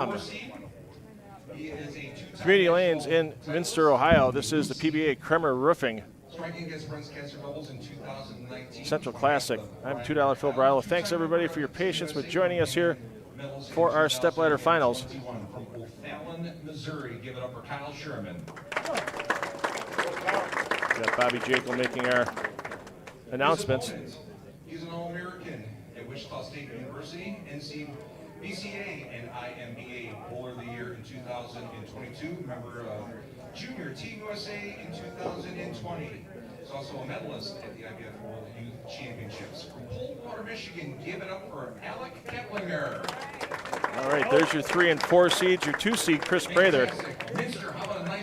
from Community Lanes in Minster, Ohio. This is the PBA Kremer Roofing Central Classic. I'm $2 Phil Bryla. Thanks everybody for your patience with joining us here for our stepladder finals. Missouri, give it up for Kyle Sherman. Got Bobby Jekyll making our announcements. He's an All-American at Wichita State University, BCA and IMBA Bowler of the Year in 2022, member of Junior Team USA in 2020. He's also a medalist at the IBF World Youth Championships. From Coldwater, Michigan, give it up for Alec Keplinger. All right, there's your 3 and 4 seeds. Your 2 seed, Chris Prather.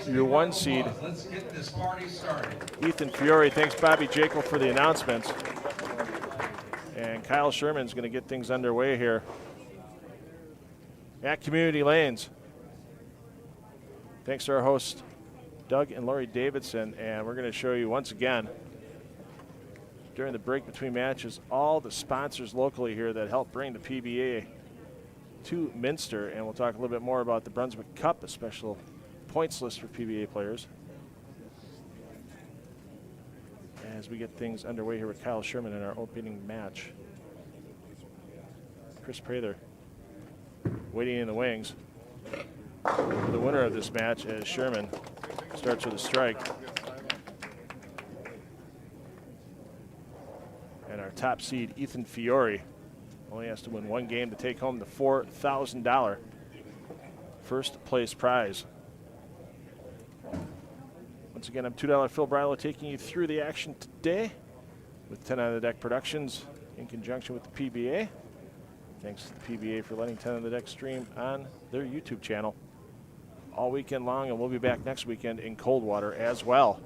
Your 1 seed, let's get this party started. Ethan Fiore. Thanks, Bobby Jekyll, for the announcements. And Kyle Sherman's going to get things underway here at Community Lanes. Thanks to our hosts, Doug and Lori Davidson. And we're going to show you once again, during the break between matches, all the sponsors locally here that help bring the PBA to Minster. And we'll talk a little bit more about the Brunswick Cup, a special points list for PBA players, as we get things underway here with Kyle Sherman in our opening match. Chris Prather waiting in the wings for the winner of this match as Sherman starts with a strike. And our top seed, Ethan Fiore, only has to win 1 game to take home the $4,000 first place prize. Once again, I'm $2 Phil Bryla taking you through the action today with 10 on the Deck Productions in conjunction with the PBA. Thanks to the PBA for letting 10 on the Deck stream on their YouTube channel all weekend long, and we'll be back next weekend in Coldwater as well.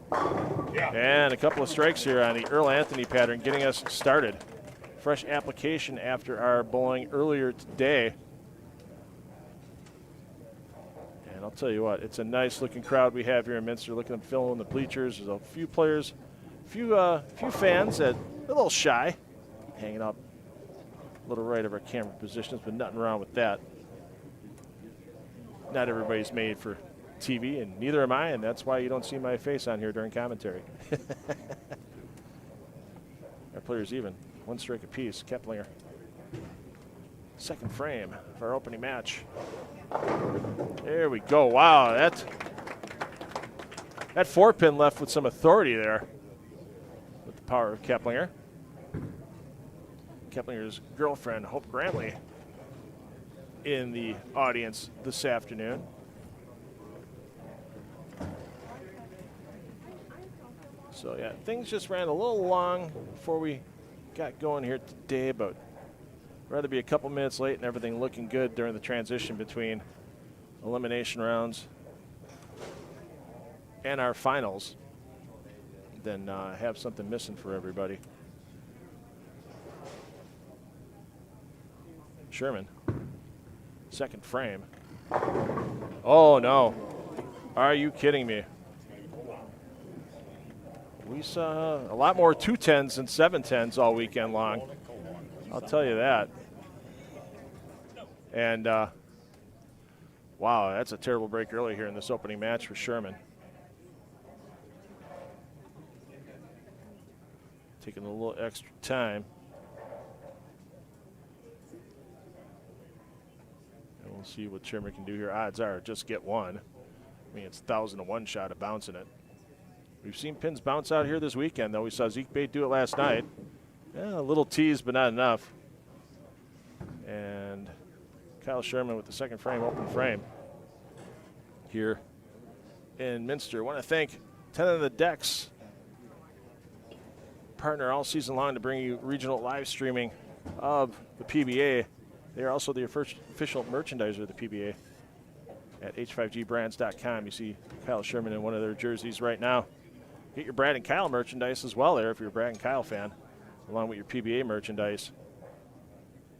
And a couple of strikes here on the Earl Anthony pattern getting us started. Fresh application after our bowling earlier today. And I'll tell you what, it's a nice looking crowd we have here in Minster. Look at them filling the bleachers. There's a few players, few fans that are a little shy, hanging up a little right of our camera positions, but nothing wrong with that. Not everybody's made for TV, and neither am I, and that's why you don't see my face on here during commentary. Our players even. 1 strike apiece. Keplinger. Second frame of our opening match. There we go. Wow, that 4-pin left with some authority there with the power of Keplinger. Keplinger's girlfriend, Hope Grantley, in the audience this afternoon. So yeah, things just ran a little long before we got going here today, but I'd rather be a couple minutes late and everything looking good during the transition between elimination rounds and our finals than have something missing for everybody. Sherman, second frame. Oh no, are you kidding me? We saw a lot more 2-10s and 7-10s all weekend long. I'll tell you that. And wow, that's a terrible break early here in this opening match for Sherman. Taking a little extra time. And we'll see what Sherman can do here. Odds are just get 1. I mean, it's 1,000 to 1 shot of bouncing it. We've seen pins bounce out here this weekend, though. We saw Zeke Bate do it last night. Yeah, a little tease, but not enough. And Kyle Sherman with the second frame, open frame here in Minster. I want to thank 10 of the Decks, partner all season long to bring you regional live streaming of the PBA. They are also the official merchandiser of the PBA at h5gbrands.com. You see Kyle Sherman in one of their jerseys right now. Get your Brad and Kyle merchandise as well there if you're a Brad and Kyle fan, along with your PBA merchandise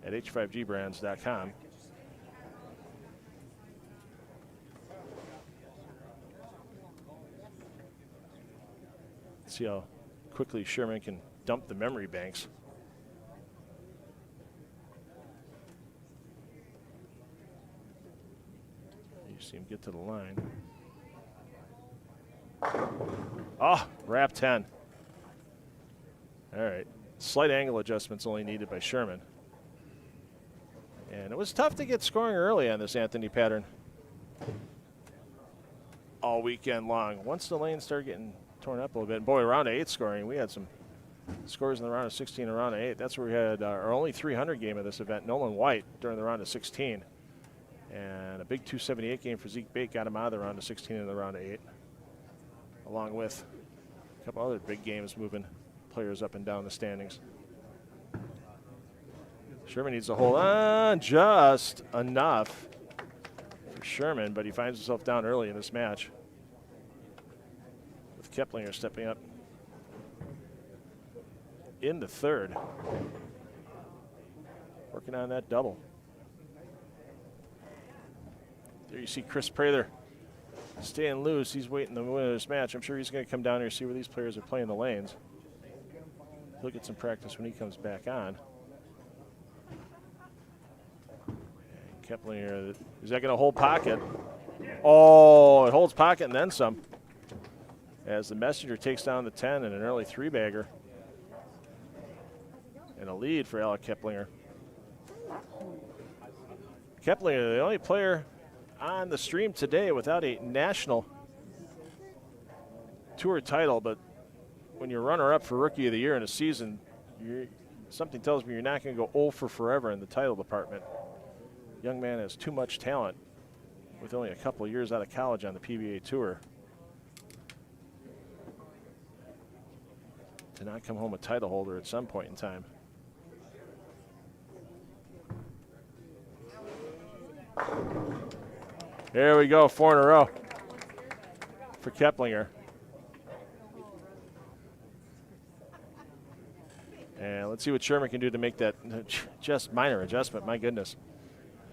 at h5gbrands.com. See how quickly Sherman can dump the memory banks. See him get to the line. Oh, wrap 10. All right. Slight angle adjustments only needed by Sherman. And it was tough to get scoring early on this Anthony pattern all weekend long. Once the lanes started getting torn up a little bit, and boy, round of 8 scoring, we had some scores in the round of 16 and round of 8. That's where we had our only 300 game of this event, Nolan White, during the round of 16. And a big 278 game for Zeke Bate got him out of the round of 16 and the round of 8, along with a couple other big games moving players up and down the standings. Sherman needs to hold on just enough for Sherman, but he finds himself down early in this match, with Keplinger stepping up in the third, working on that double. There you see Chris Prather staying loose. He's waiting to win this match. I'm sure he's going to come down here and see where these players are playing the lanes. He'll get some practice when he comes back on. Keplinger, is that going to hold pocket? Oh, it holds pocket and then some, as the Messenger takes down the 10 in an early 3-bagger. And a lead for Alec Keplinger. Keplinger, the only player on the stream today without a national tour title, but when you're runner-up for Rookie of the Year in a season, something tells me you're not going to go 0 for forever in the title department. Young man has too much talent with only a couple of years out of college on the PBA Tour to not come home a title holder at some point in time. There we go, 4 in a row for Keplinger. And let's see what Sherman can do to make that just minor adjustment. My goodness.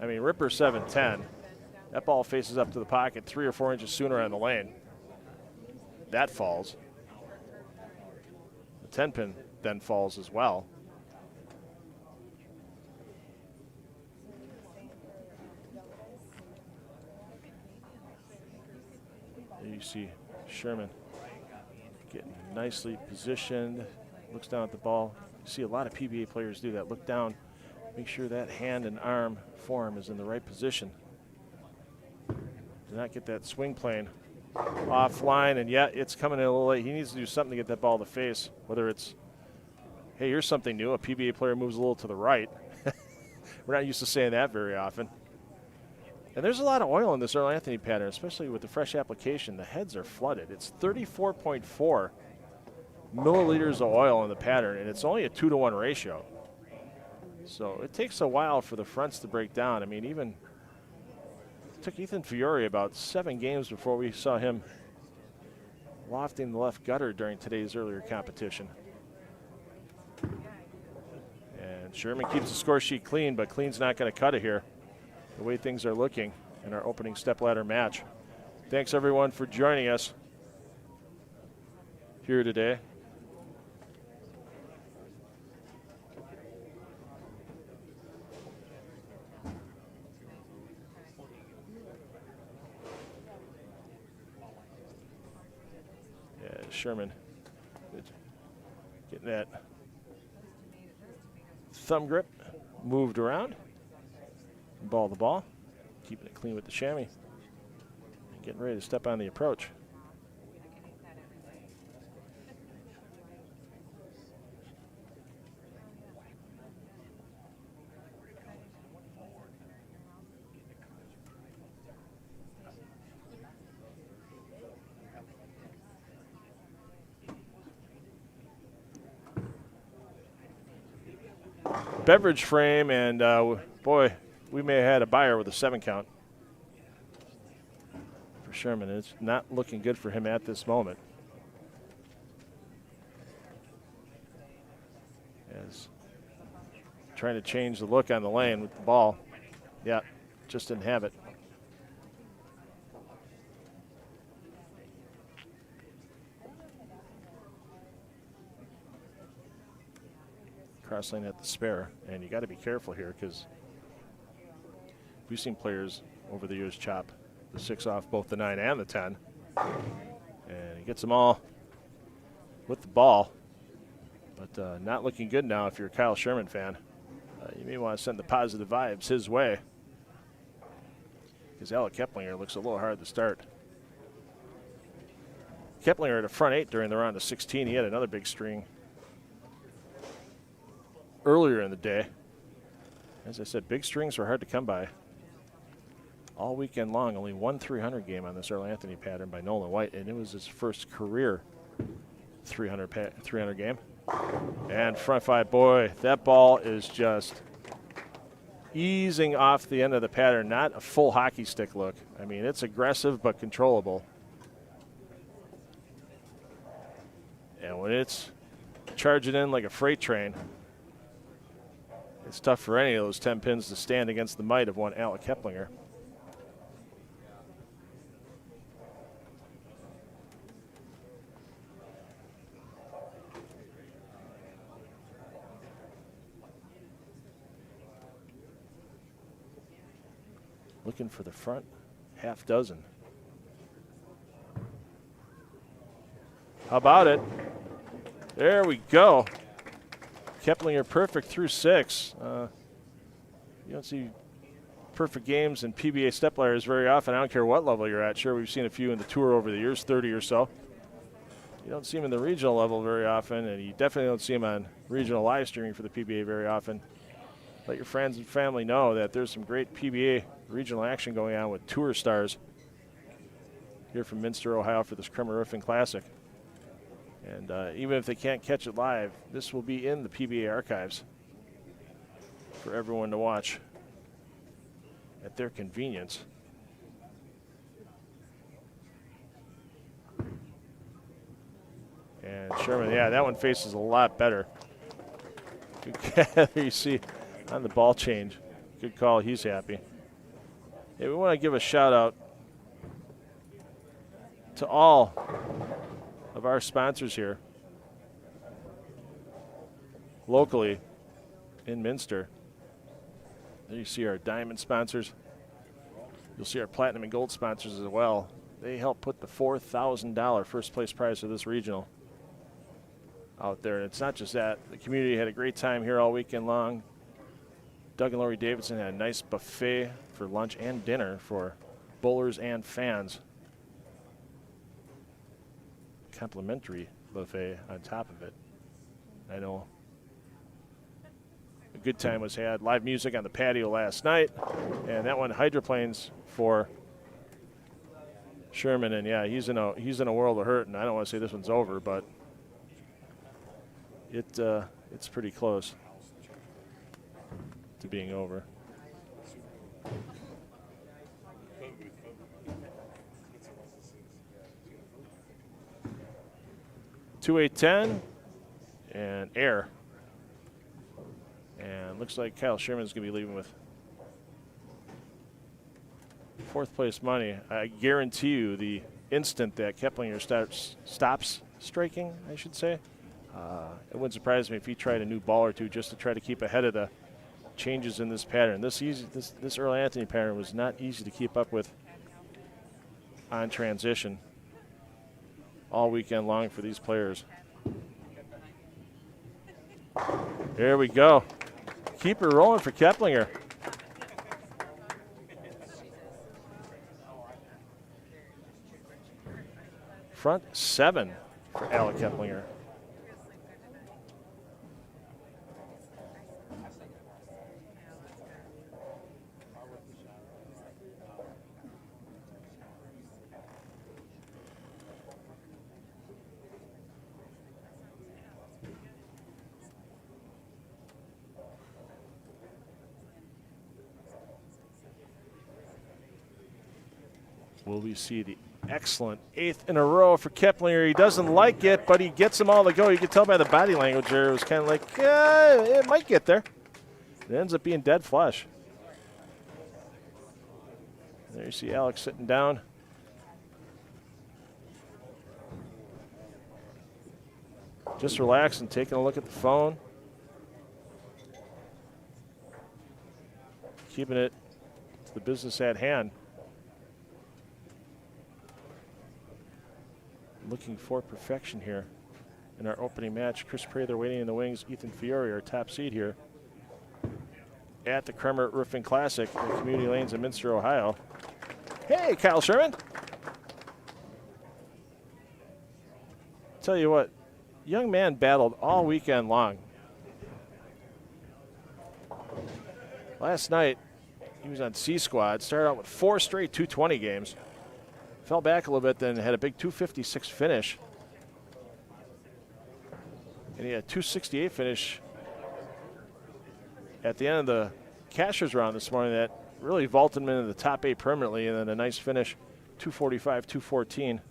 I mean, Ripper 7-10. That ball faces up to the pocket 3 or 4 inches sooner on the lane. That falls. The 10-pin then falls as well. There you see Sherman getting nicely positioned. Looks down at the ball. You see a lot of PBA players do that. Look down, make sure that hand and arm form is in the right position. Do not get that swing plane offline, and yet it's coming in a little late. He needs to do something to get that ball to face, whether it's, hey, here's something new, a PBA player moves a little to the right. We're not used to saying that very often. And there's a lot of oil in this Earl Anthony pattern, especially with the fresh application. The heads are flooded. It's 34.4 milliliters of oil in the pattern, and it's only a 2-to-1 ratio. So it takes a while for the fronts to break down. I mean, it took Ethan Fiore about 7 games before we saw him lofting the left gutter during today's earlier competition. And Sherman keeps the score sheet clean, but clean's not going to cut it here, the way things are looking in our opening stepladder match. Thanks, everyone, for joining us here today. Sherman getting that thumb grip moved around. Ball the ball. Keeping it clean with the chamois. And getting ready to step on the approach. Beverage frame, and boy, we may have had a buyer with a 7 count for Sherman. It's not looking good for him at this moment. As trying to change the look on the lane with the ball. Yeah, just didn't have it. Cross lane at the spare, and you got to be careful here because we've seen players over the years chop the 6 off both the 9 and the 10. And he gets them all with the ball. But not looking good now if you're a Kyle Sherman fan. You may want to send the positive vibes his way, because Alec Keplinger looks a little hard to start. Keplinger at a front 8 during the round of 16. He had another big string earlier in the day. As I said, big strings are hard to come by. All weekend long, only one 300 game on this Earl Anthony pattern by Nolan White, and it was his first career 300 game. And front 5, boy, that ball is just easing off the end of the pattern, not a full hockey stick look. I mean, it's aggressive but controllable. And when it's charging in like a freight train, it's tough for any of those 10 pins to stand against the might of one Alec Keplinger. Looking for the front half dozen. How about it? There we go. Keplinger perfect through 6. You don't see perfect games in PBA STEPLADDERs very often. I don't care what level you're at. Sure, we've seen a few in the tour over the years, 30 or so. You don't see them in the regional level very often, and you definitely don't see them on regional live streaming for the PBA very often. Let your friends and family know that there's some great PBA regional action going on with tour stars here from Minster, Ohio for this Kremer Roofing Classic. And even if they can't catch it live, this will be in the PBA archives for everyone to watch at their convenience. And Sherman, yeah, that one faces a lot better. You see on the ball change. Good call, he's happy. Hey, we want to give a shout out to all of our sponsors here locally in Minster. There you see our diamond sponsors. You'll see our platinum and gold sponsors as well. They help put the $4,000 first place prize for this regional out there. And it's not just that. The community had a great time here all weekend long. Doug and Lori Davidson had a nice buffet for lunch and dinner for bowlers and fans. Complimentary buffet on top of it. I know a good time was had. Live music on the patio last night, and that one hydroplanes for Sherman. And yeah, he's in a world of hurt, and I don't want to say this one's over, but it's pretty close to being over. Two 8-10 and air. And looks like Kyle Sherman's going to be leaving with 4th place money. I guarantee you the instant that Keplinger stops striking, I should say, it wouldn't surprise me if he tried a new ball or two just to try to keep ahead of the changes in this pattern. This Earl Anthony pattern was not easy to keep up with on transition all weekend long for these players. There we go. Keep it rolling for Keplinger. Front 7 for Alec Keplinger. Will we see the excellent 8th in a row for Keplinger? He doesn't like it, but he gets them all to go. You can tell by the body language there. It was kind of like, it might get there. It ends up being dead flush. There you see Alex sitting down. Just relaxing, taking a look at the phone. Keeping it to the business at hand. looking for perfection here in our opening match. Chris Prather waiting in the wings. Ethan Fiore, our top seed here at the Kremer Roofing Classic at Community Lanes in Minster, Ohio. Hey, Kyle Sherman. Tell you what, young man battled all weekend long. Last night, he was on C Squad, started out with 4 straight 220 games. Fell back a little bit, then had a big 256 finish. And he had a 268 finish at the end of the Cashers round this morning that really vaulted him into the top 8 permanently, and then a nice finish, 245, 214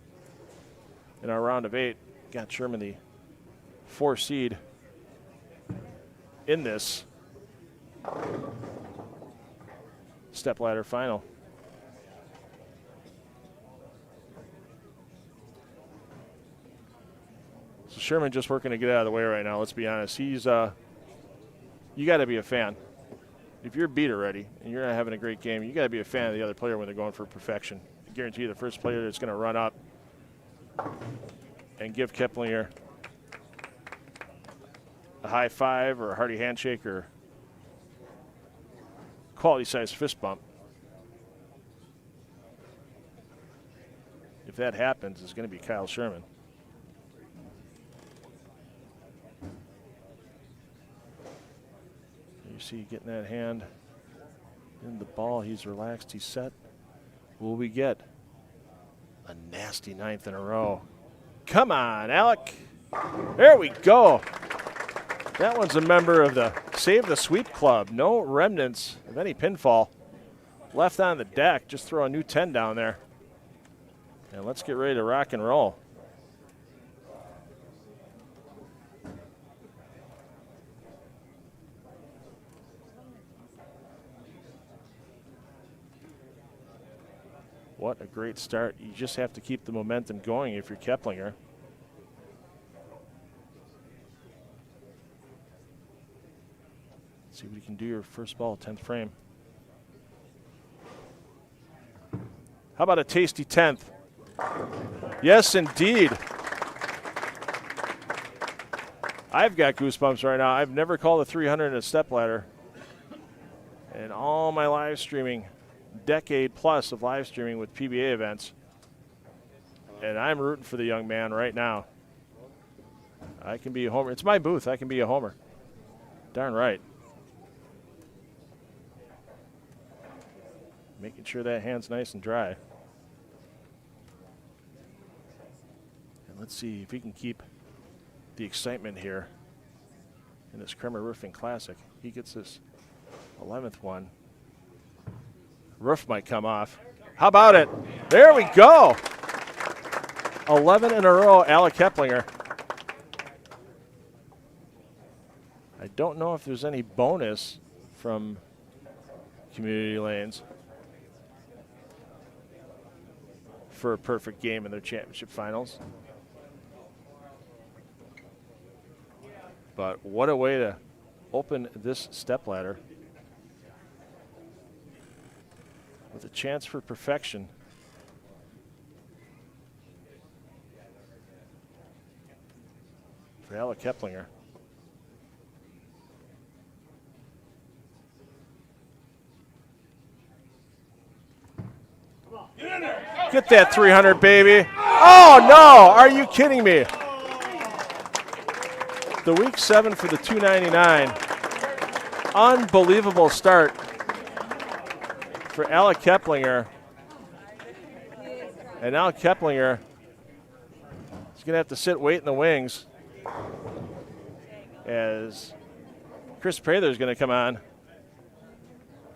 in our round of 8. Got Sherman the 4 seed in this stepladder final. So Sherman just working to get out of the way right now, let's be honest. He's, you got to be a fan. If you're beat already and you're not having a great game, you got to be a fan of the other player when they're going for perfection. I guarantee you the first player that's going to run up and give Keplinger a high five or a hearty handshake or quality-sized fist bump, if that happens, is going to be Kyle Sherman. You see getting that hand in the ball. He's relaxed. He's set. Will we get a nasty 9th in a row? Come on, Alec. There we go. That one's a member of the Save the Sweep Club. No remnants of any pinfall left on the deck. Just throw a new 10 down there. And let's get ready to rock and roll. What a great start. You just have to keep the momentum going if you're Keplinger. See what you can do your first ball, 10th frame. How about a tasty 10th? Yes, indeed. I've got goosebumps right now. I've never called a 300 in a stepladder. And all my live streaming, decade plus of live streaming with PBA events. And I'm rooting for the young man right now. I can be a homer. It's my booth. I can be a homer. Darn right. Making sure that hand's nice and dry. And let's see if he can keep the excitement here in this Kremer Roofing Classic. He gets this 11th one. Roof might come off. How about it? There we go. 11 in a row, Alec Keplinger. I don't know if there's any bonus from Community Lanes for a perfect game in their championship finals. But what a way to open this stepladder with a chance for perfection. For Alec Keplinger. Get that 300, baby. Oh, no. Are you kidding me? The week 7 for the 299. Unbelievable start for Alec Keplinger. And now Keplinger is going to have to wait in the wings as Chris Prather is going to come on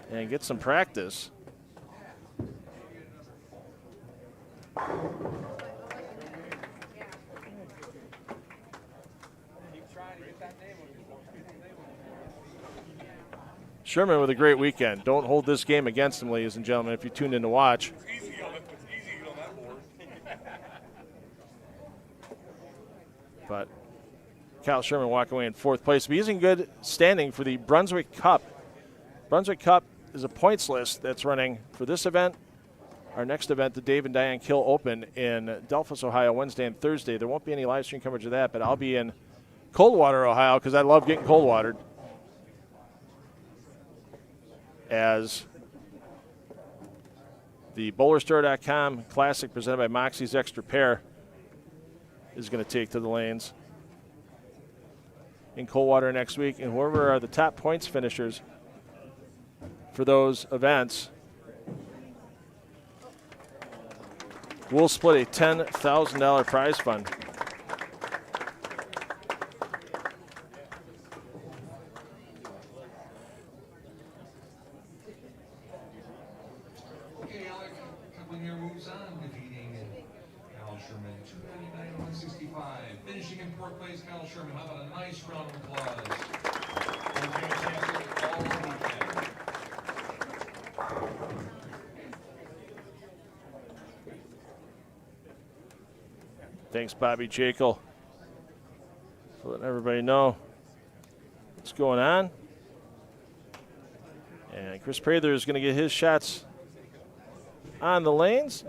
and get some practice. Sherman with a great weekend. Don't hold this game against him, ladies and gentlemen, if you tuned in to watch. It's easy on that board. But Kyle Sherman walking away in 4th place. But he's in good standing for the Brunswick Cup. Brunswick Cup is a points list that's running for this event our next event, the Dave and Diane Kill Open in Delphos, Ohio, Wednesday and Thursday. There won't be any live stream coverage of that, but I'll be in Coldwater, Ohio, because I love getting cold watered, as the BowlerStore.com Classic presented by Moxie's Extra Pair is going to take to the lanes in Coldwater next week. And whoever are the top points finishers for those events, we'll split a $10,000 prize fund. Okay, Alec Keplinger moves on, defeating Kyle Sherman 299-165. Finishing in fourth place, Kyle Sherman. How about a nice round of applause? And fantastic all weekend. Thanks, Bobby Jekyll, for letting everybody know what's going on. And Chris Prather is going to get his shots on the lanes.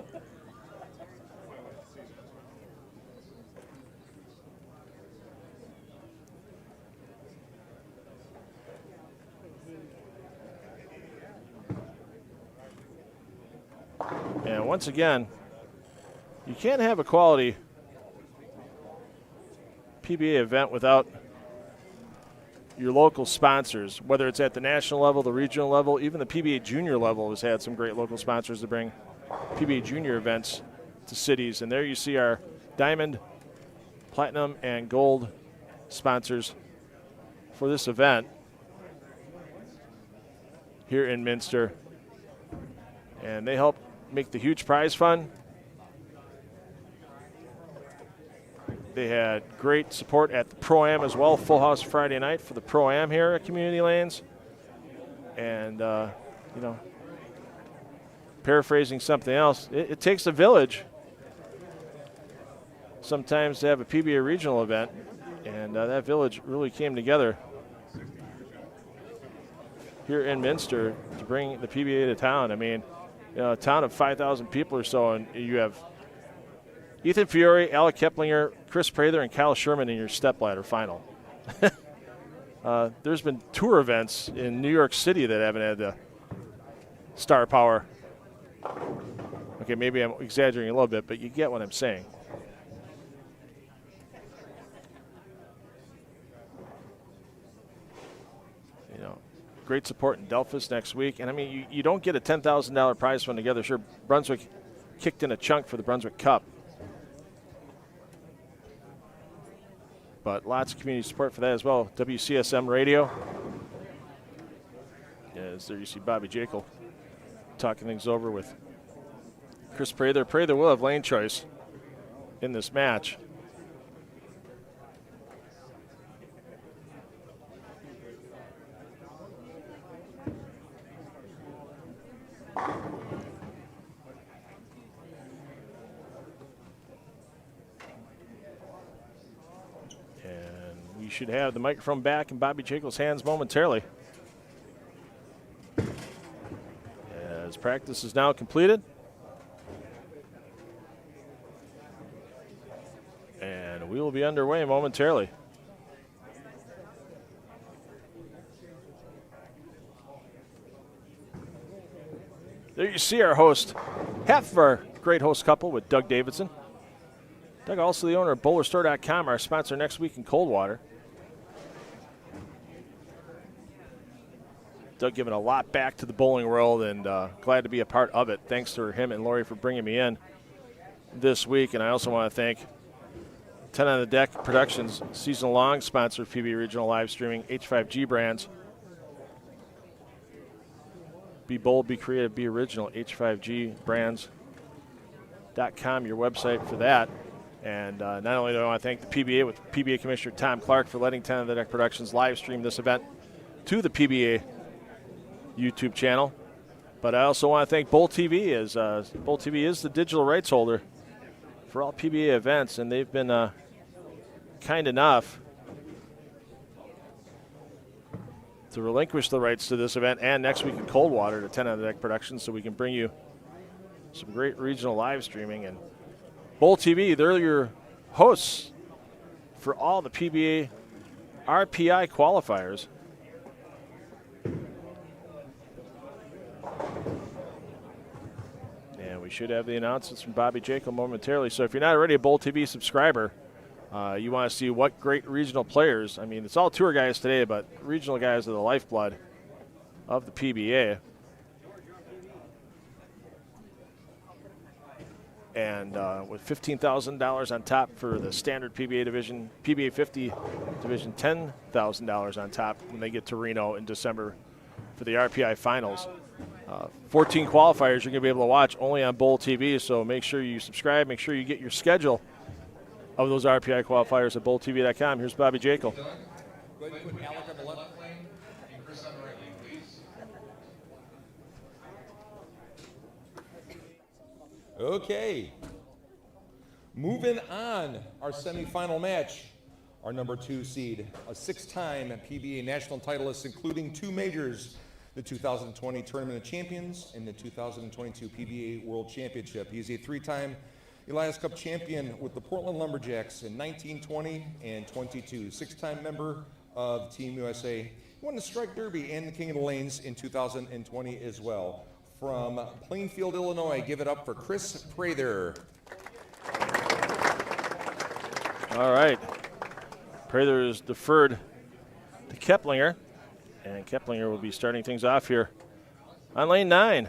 And once again, you can't have a quality PBA event without your local sponsors, whether it's at the national level, the regional level, even the PBA junior level has had some great local sponsors to bring PBA junior events to cities. And there you see our diamond, platinum, and gold sponsors for this event here in Minster. And they help make the huge prize fund. They had great support at the Pro-Am as well, full house Friday night for the Pro-Am here at Community Lanes. And, you know, paraphrasing something else, it takes a village sometimes to have a PBA regional event, and that village really came together here in Minster to bring the PBA to town. I mean, you know, a town of 5,000 people or so, and you have Ethan Fiore, Alec Keplinger, Chris Prather, and Kyle Sherman in your stepladder final. There's been tour events in New York City that haven't had the star power. Okay, maybe I'm exaggerating a little bit, but you get what I'm saying. You know, great support in Delphos next week. And, I mean, you don't get a $10,000 prize fund together. Sure, Brunswick kicked in a chunk for the Brunswick Cup. But lots of community support for that as well. WCSM Radio. As there you see Bobby Jekyll talking things over with Chris Prather. Prather will have lane choice in this match. Should have the microphone back in Bobby Jekyll's hands momentarily, as practice is now completed. And we will be underway momentarily. There you see our host, half of our great host couple with Doug Davidson. Doug, also the owner of BowlerStore.com, our sponsor next week in Coldwater. Doug giving a lot back to the bowling world, and glad to be a part of it. Thanks to him and Lori for bringing me in this week. And I also want to thank 10 on the Deck Productions, season-long sponsor of PBA Regional Live Streaming, H5G Brands. Be bold, be creative, be original, H5GBrands.com, your website for that. And not only do I want to thank the PBA with PBA Commissioner Tom Clark for letting 10 on the Deck Productions live stream this event to the PBA YouTube channel, but I also want to thank Bowl TV, as Bowl TV is the digital rights holder for all PBA events, and they've been kind enough to relinquish the rights to this event and next week in Coldwater to 10 on the Deck Productions, so we can bring you some great regional live streaming. And Bowl TV, they're your hosts for all the PBA RPI qualifiers. And we should have the announcements from Bobby Jacob momentarily. So if you're not already a Bowl TV subscriber, you want to see what great regional players. I mean, it's all tour guys today, but regional guys are the lifeblood of the PBA. And with $15,000 on top for the standard PBA division, PBA 50 division, $10,000 on top when they get to Reno in December for the RPI finals. 14 qualifiers you're going to be able to watch only on Bowl TV, so make sure you subscribe. Make sure you get your schedule of those RPI qualifiers at bowltv.com. Here's Bobby Jacob. Go ahead and put Alec on the left lane and Chris on the right lane, please. Okay. Moving on, our semifinal match. Our number 2 seed, a 6-time PBA national titleist, including 2 majors, the 2020 Tournament of Champions and the 2022 PBA World Championship. He's a 3-time Elias Cup champion with the Portland Lumberjacks in 1920 and 22. 6-time member of Team USA. He won the Strike Derby and the King of the Lanes in 2020 as well. From Plainfield, Illinois, give it up for Chris Prather. All right. Prather is deferred to Keplinger, and Keplinger will be starting things off here on lane 9.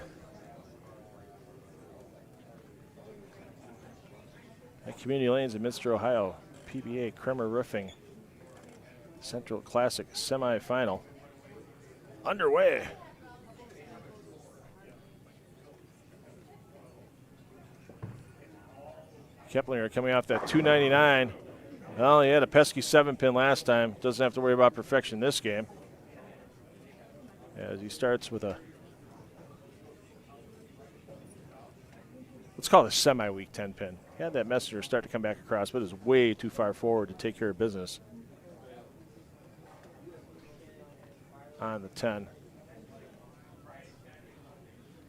At Community Lanes in Minster, Ohio, PBA Kremer Roofing Central Classic semifinal underway. Keplinger coming off that 299. Well, he had a pesky 7-pin last time. Doesn't have to worry about perfection this game. As he starts with a, let's call it a semi-weak 10-pin. He had that messenger start to come back across, but is way too far forward to take care of business on the 10.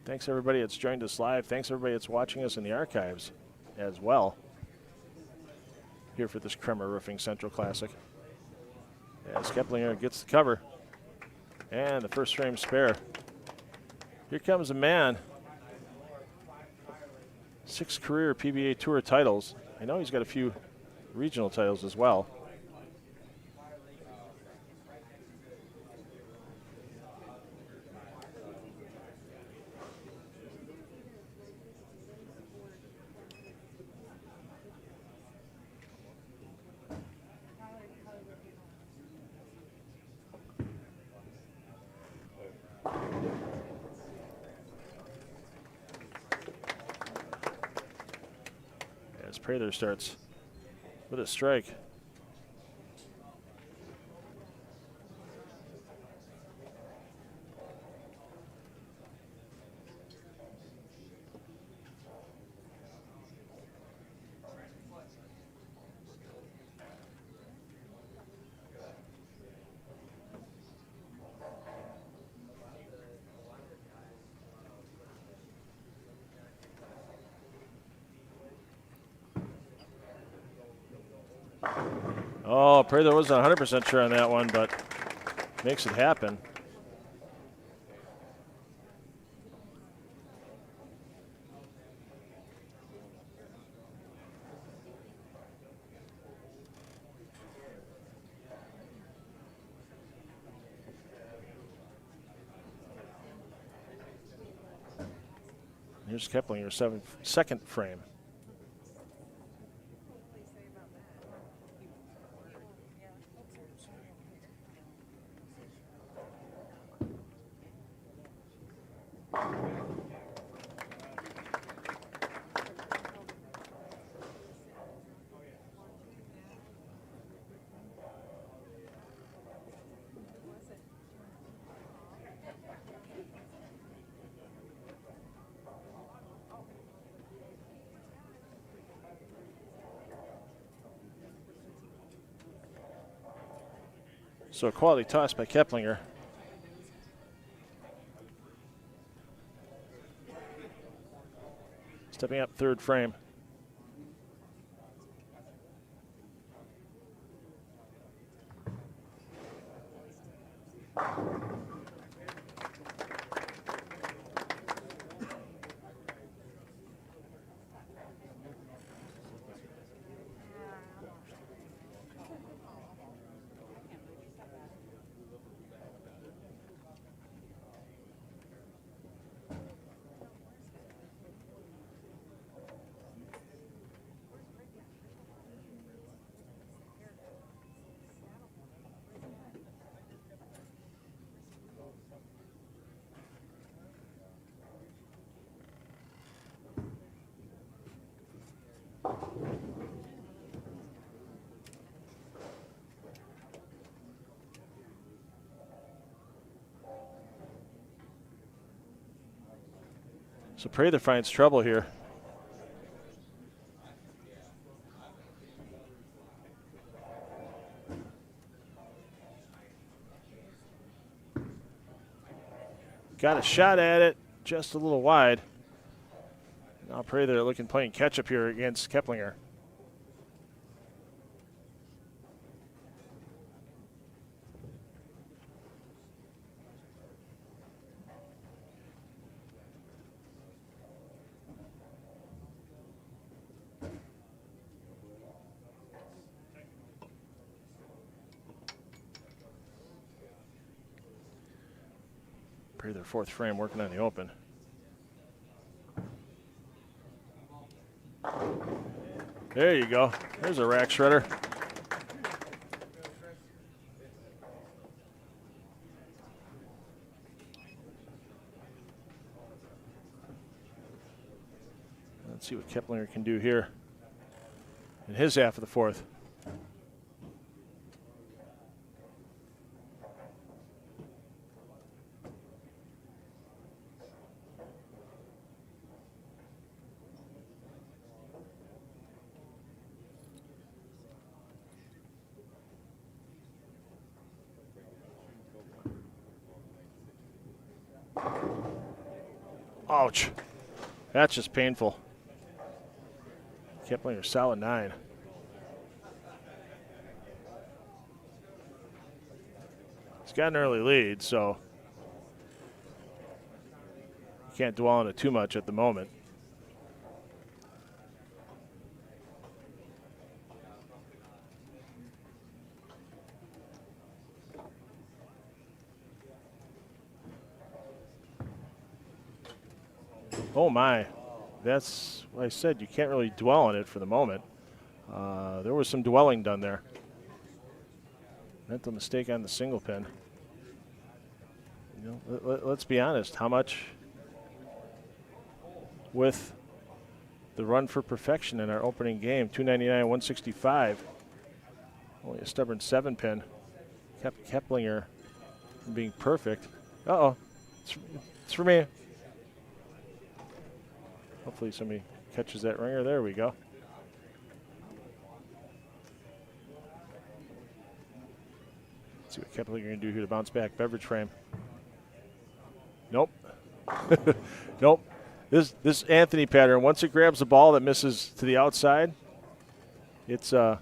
Thanks everybody that's joined us live. Thanks everybody that's watching us in the archives as well here for this Kremer Roofing Central Classic. As Keplinger gets the cover and the first frame spare. Here comes a man. 6 career PBA Tour titles. I know he's got a few regional titles as well. Prather starts with a strike. Oh, Prather wasn't 100% sure on that one, but makes it happen. Here's Keplinger, second frame. So a quality toss by Keplinger. Stepping up, third frame. So Prather finds trouble here. Got a shot at it, just a little wide. Now Prather playing catch up here against Keplinger. Prather fourth frame working on the open. There you go. There's a rack shredder. Let's see what Keplinger can do here in his half of the fourth. Ouch. That's just painful. Keplinger solid 9. He's got an early lead, so you can't dwell on it too much at the moment. Oh my, that's what I said. You can't really dwell on it for the moment. There was some dwelling done there. Mental mistake on the single pin. You know, let's be honest. How much with the run for perfection in our opening game? 299, 165. Only a stubborn 7 pin. Kept Keplinger from being perfect. Uh-oh. It's for me. Hopefully somebody catches that ringer. There we go. Let's see what Keplinger can do here to bounce back. Beverage frame. Nope. Nope. This Anthony pattern, once it grabs the ball that misses to the outside, it's gone.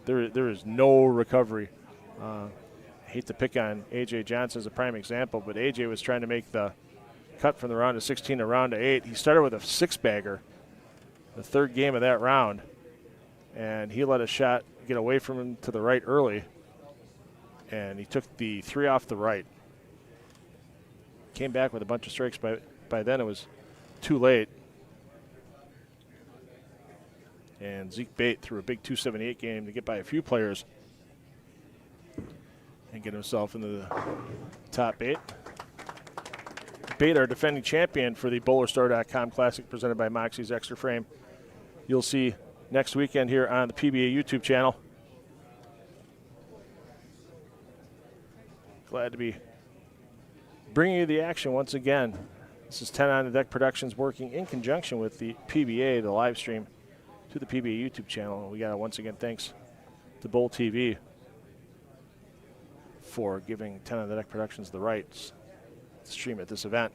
There is no recovery. I hate to pick on A.J. Johnson as a prime example, but A.J. was trying to make the cut from the round of 16 to round of 8. He started with a 6-bagger, the third game of that round, and he let a shot get away from him to the right early, and he took the 3 off the right. Came back with a bunch of strikes. By then it was too late. And Zeke Bate threw a big 278 game to get by a few players and get himself into the top 8. Bate, our defending champion for the BowlerStore.com Classic presented by Moxie's Extra Frame. You'll see next weekend here on the PBA YouTube channel. Glad to be bringing you the action once again. This is 10 on the Deck Productions working in conjunction with the PBA, the live stream to the PBA YouTube channel. We got to once again thanks to Bowl TV for giving 10 on the Deck Productions the rights to stream at this event.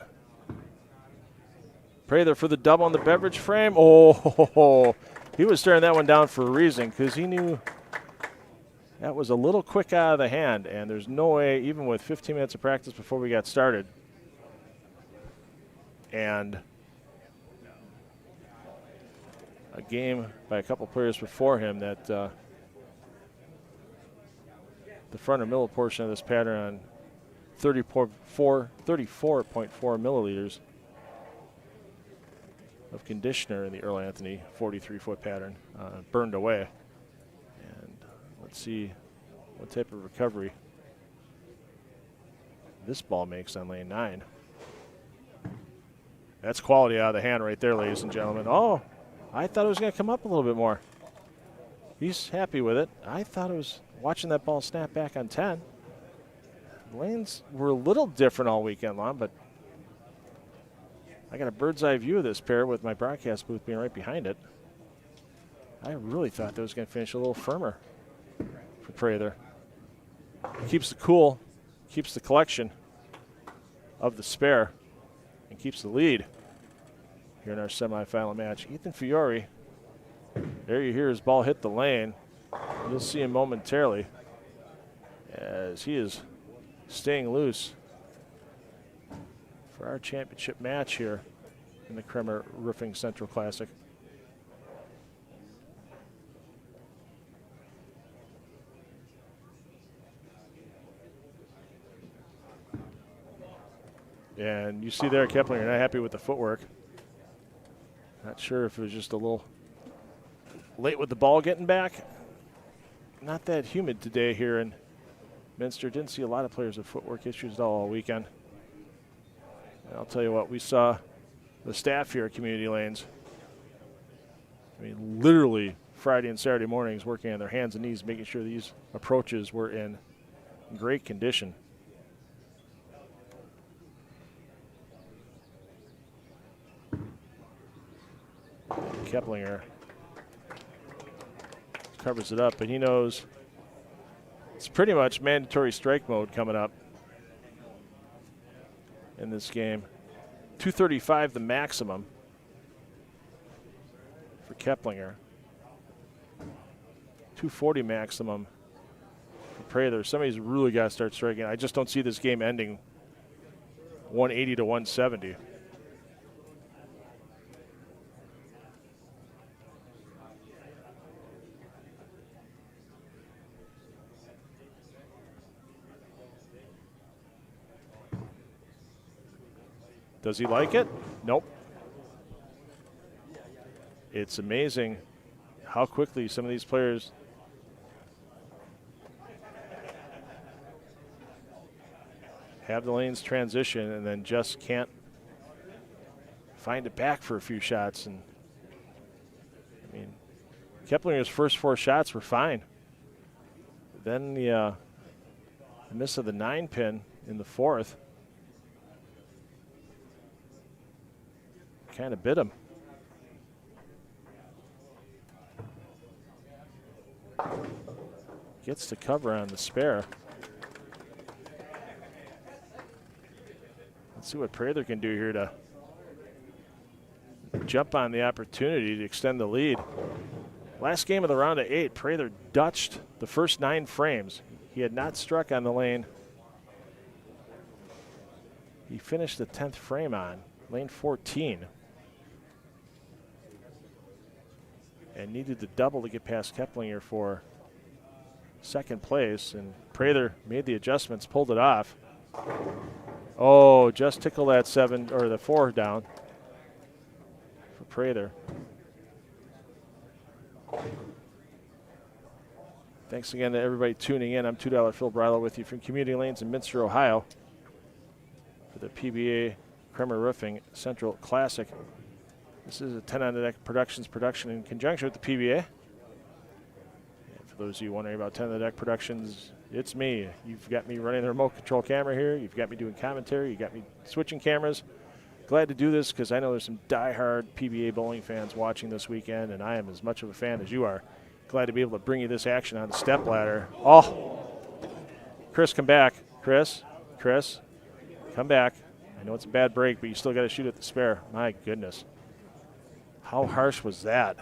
Prather for the double on the beverage frame. Oh, he was staring that one down for a reason because he knew that was a little quick out of the hand, and there's no way, even with 15 minutes of practice before we got started, and a game by a couple players before him, that the front and middle portion of this pattern on 34.4 milliliters of conditioner in the Earl Anthony 43-foot pattern burned away. And let's see what type of recovery this ball makes on lane 9. That's quality out of the hand right there, ladies and gentlemen. Oh, I thought it was going to come up a little bit more. He's happy with it. I thought it was watching that ball snap back on 10. The lanes were a little different all weekend long, but I got a bird's eye view of this pair with my broadcast booth being right behind it. I really thought that was going to finish a little firmer for Prather. Keeps the cool, keeps the collection of the spare, and keeps the lead here in our semifinal match. Ethan Fiore, there you hear his ball hit the lane. You'll see him momentarily as he is staying loose for our championship match here in the Kremer Roofing Central Classic. And you see there, Keplinger not happy with the footwork. Not sure if it was just a little late with the ball getting back. Not that humid today here in Minster. Didn't see a lot of players with footwork issues all weekend. And I'll tell you what, we saw the staff here at Community Lanes. I mean, literally Friday and Saturday mornings working on their hands and knees, making sure these approaches were in great condition. Keplinger covers it up, and he knows it's pretty much mandatory strike mode coming up in this game. 235 the maximum for Keplinger. 240 maximum for Prather. Somebody's really got to start striking. I just don't see this game ending 180 to 170. Does he like it? Nope. It's amazing how quickly some of these players have the lanes transition and then just can't find it back for a few shots. And I mean, Keplinger's first 4 shots were fine. Then the miss of the 9-pin in the 4th kind of bit him. Gets the cover on the spare. Let's see what Prather can do here to jump on the opportunity to extend the lead. Last game of the round of 8, Prather dutched the first 9 frames. He had not struck on the lane he finished the 10th frame on, lane 14. And needed the double to get past Keplinger for second place. And Prather made the adjustments, pulled it off. Oh, just tickled that 7 or the 4 down for Prather. Thanks again to everybody tuning in. I'm $2 Phil Brylow with you from Community Lanes in Minster, Ohio for the PBA Kremer Roofing Central Classic. This is a 10 on the Deck Productions production in conjunction with the PBA. And for those of you wondering about 10 on the Deck Productions, it's me. You've got me running the remote control camera here. You've got me doing commentary. You got me switching cameras. Glad to do this because I know there's some diehard PBA bowling fans watching this weekend, and I am as much of a fan as you are. Glad to be able to bring you this action on the step ladder. Oh, Chris, come back. Chris, come back. I I know it's a bad break, but you still got to shoot at the spare. My goodness. How harsh was that?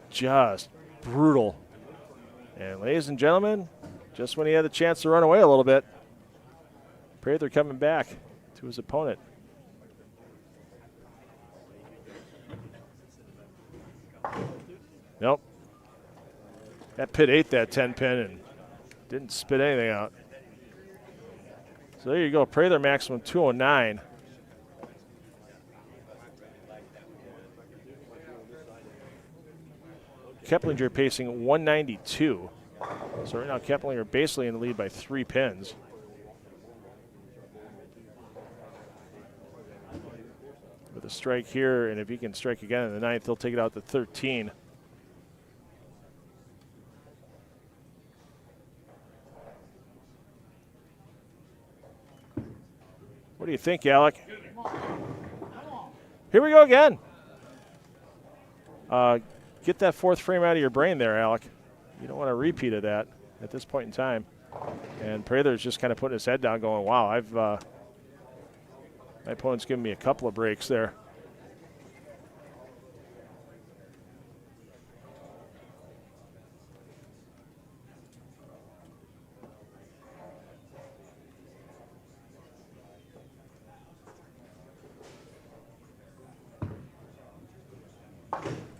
Just brutal. And ladies and gentlemen, just when he had the chance to run away a little bit, Prather coming back to his opponent. Nope. That pit ate that 10 pin and didn't spit anything out. So there you go, Prather maximum 209. Keplinger pacing 192. So right now Keplinger basically in the lead by 3 pins. With a strike here, and if he can strike again in the 9th, he'll take it out to 13. What do you think, Alec? Here we go again. Get that 4th frame out of your brain there, Alec. You don't want a repeat of that at this point in time. And Prather's just kind of putting his head down going, wow, my opponent's giving me a couple of breaks there.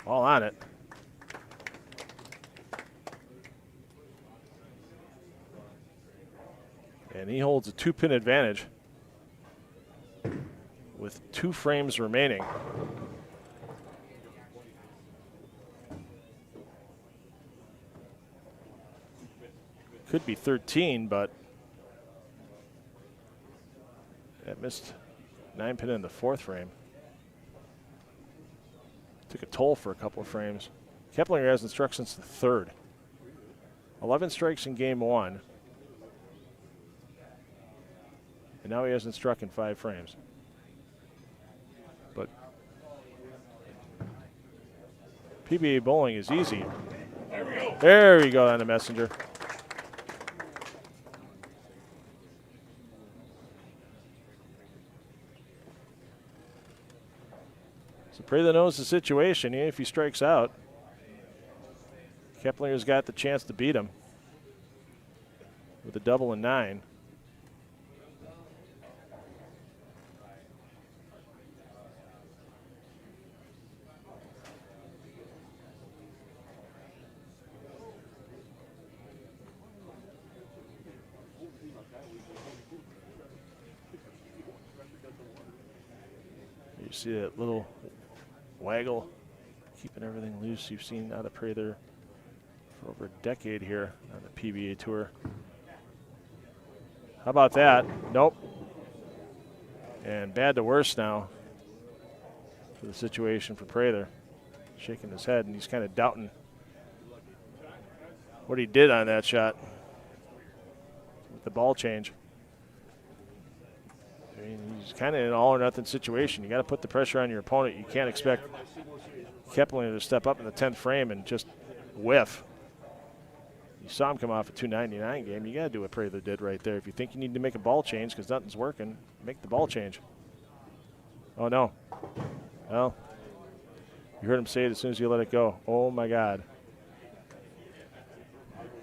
All on it. And he holds a 2-pin advantage with 2 frames remaining. Could be 13, but that missed 9-pin in the 4th frame. Took a toll for a couple of frames. Keplinger hasn't struck since the 3rd. 11 strikes in game 1. And now he hasn't struck in 5 frames. But PBA bowling is easy. There we go on the messenger. So Prather knows the situation. Even if he strikes out, Keplinger's got the chance to beat him with a double and 9. You see that little waggle, keeping everything loose. You've seen out of Prather for over a decade here on the PBA Tour. How about that? Nope. And bad to worse now for the situation for Prather. Shaking his head, and he's kind of doubting what he did on that shot with the ball change. I mean, he's kind of in an all-or-nothing situation. You got to put the pressure on your opponent. You can't expect Keplinger to step up in the 10th frame and just whiff. You saw him come off a 299 game. You got to do what Prather did right there. If you think you need to make a ball change because nothing's working, make the ball change. Oh, no. Well, you heard him say it as soon as you let it go. Oh, my God.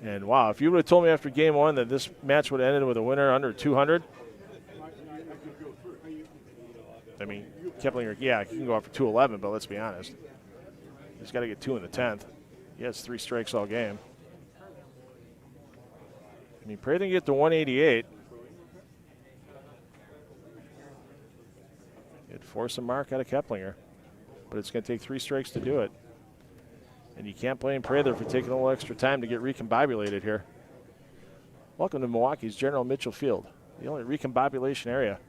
And, wow, if you would have told me after game 1 that this match would have ended with a winner under 200, I mean, Keplinger, yeah, he can go out for 211, but let's be honest. He's got to get 2 in the 10th. He has 3 strikes all game. I mean, Prather can get to 188. It'd force a mark out of Keplinger, but it's going to take 3 strikes to do it. And you can't blame Prather for taking a little extra time to get recombobulated here. Welcome to Milwaukee's General Mitchell Field, the only recombobulation area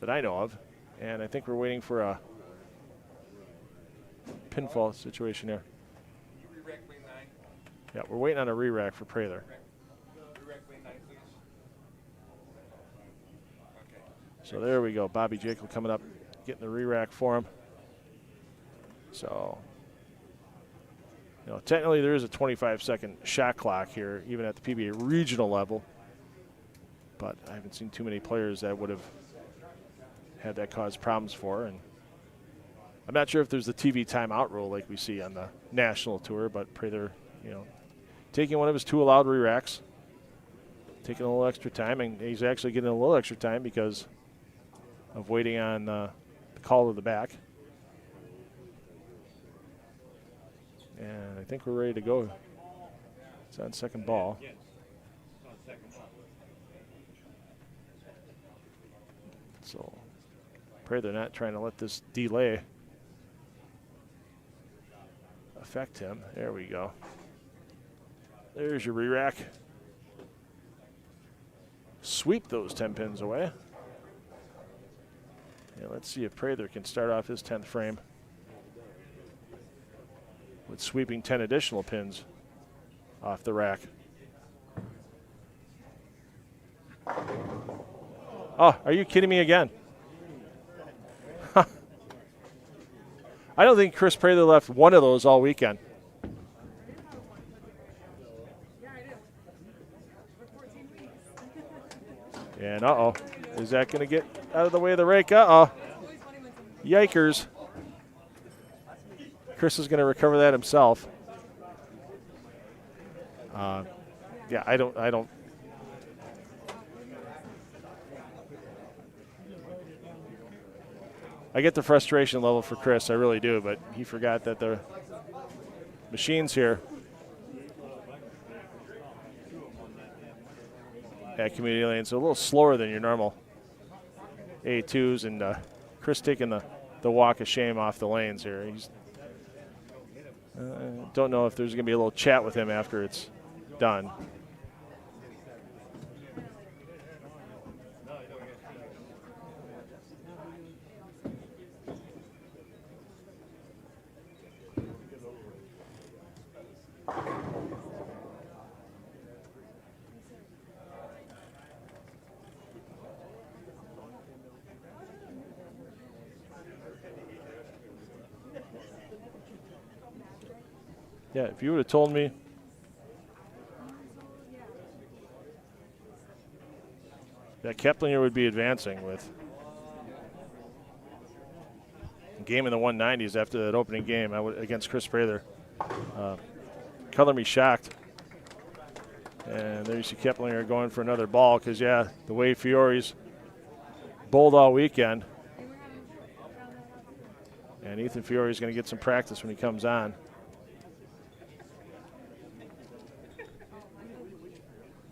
that I know of. And I think we're waiting for a pinfall situation here. Yeah, we're waiting on a re-rack for Prather. So there we go. Bobby Jekyll coming up, getting the re-rack for him. So You know, technically there is a 25-second shot clock here, even at the PBA regional level. But I haven't seen too many players that would have had that cause problems for. And I'm not sure if there's the TV timeout rule like we see on the national tour, but Prather, you know, taking one of his 2 allowed re-racks, taking a little extra time, and he's actually getting a little extra time because of waiting on the call to the back. And I think we're ready to go. It's on second ball. So pray they're not trying to let this delay affect him. There we go. There's your re-rack. Sweep those 10 pins away. And let's see if Prather can start off his 10th frame with sweeping 10 additional pins off the rack. Oh, are you kidding me again? I don't think Chris Prather left one of those all weekend. And uh-oh, is that going to get out of the way of the rake? Uh-oh. Yikers. Chris is going to recover that himself. Yeah, I don't. I get the frustration level for Chris, I really do, but he forgot that the machines here at Community Lanes are a little slower than your normal A2s, and Chris taking the walk of shame off the lanes here. He's don't know if there's going to be a little chat with him after it's done. Yeah, if you would have told me that Keplinger would be advancing with a game in the 190s after that opening game against Chris Prather, color me shocked. And there you see Keplinger going for another ball because, yeah, the way Fiore's bowled all weekend. And Ethan Fiore's going to get some practice when he comes on.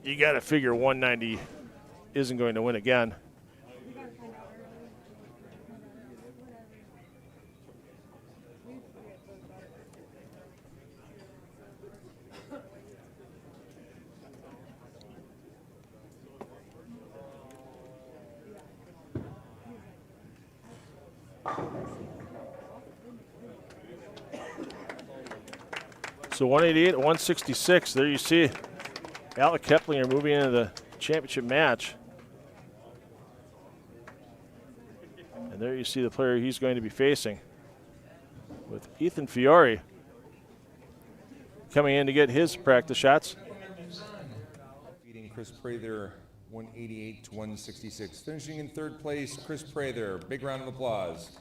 You got to figure 190 isn't going to win again. So 188 to 166, there you see Alec Keplinger moving into the championship match. And there you see the player he's going to be facing with Ethan Fiore coming in to get his practice shots. Beating Chris Prather 188 to 166. Finishing in third place, Chris Prather. Big round of applause.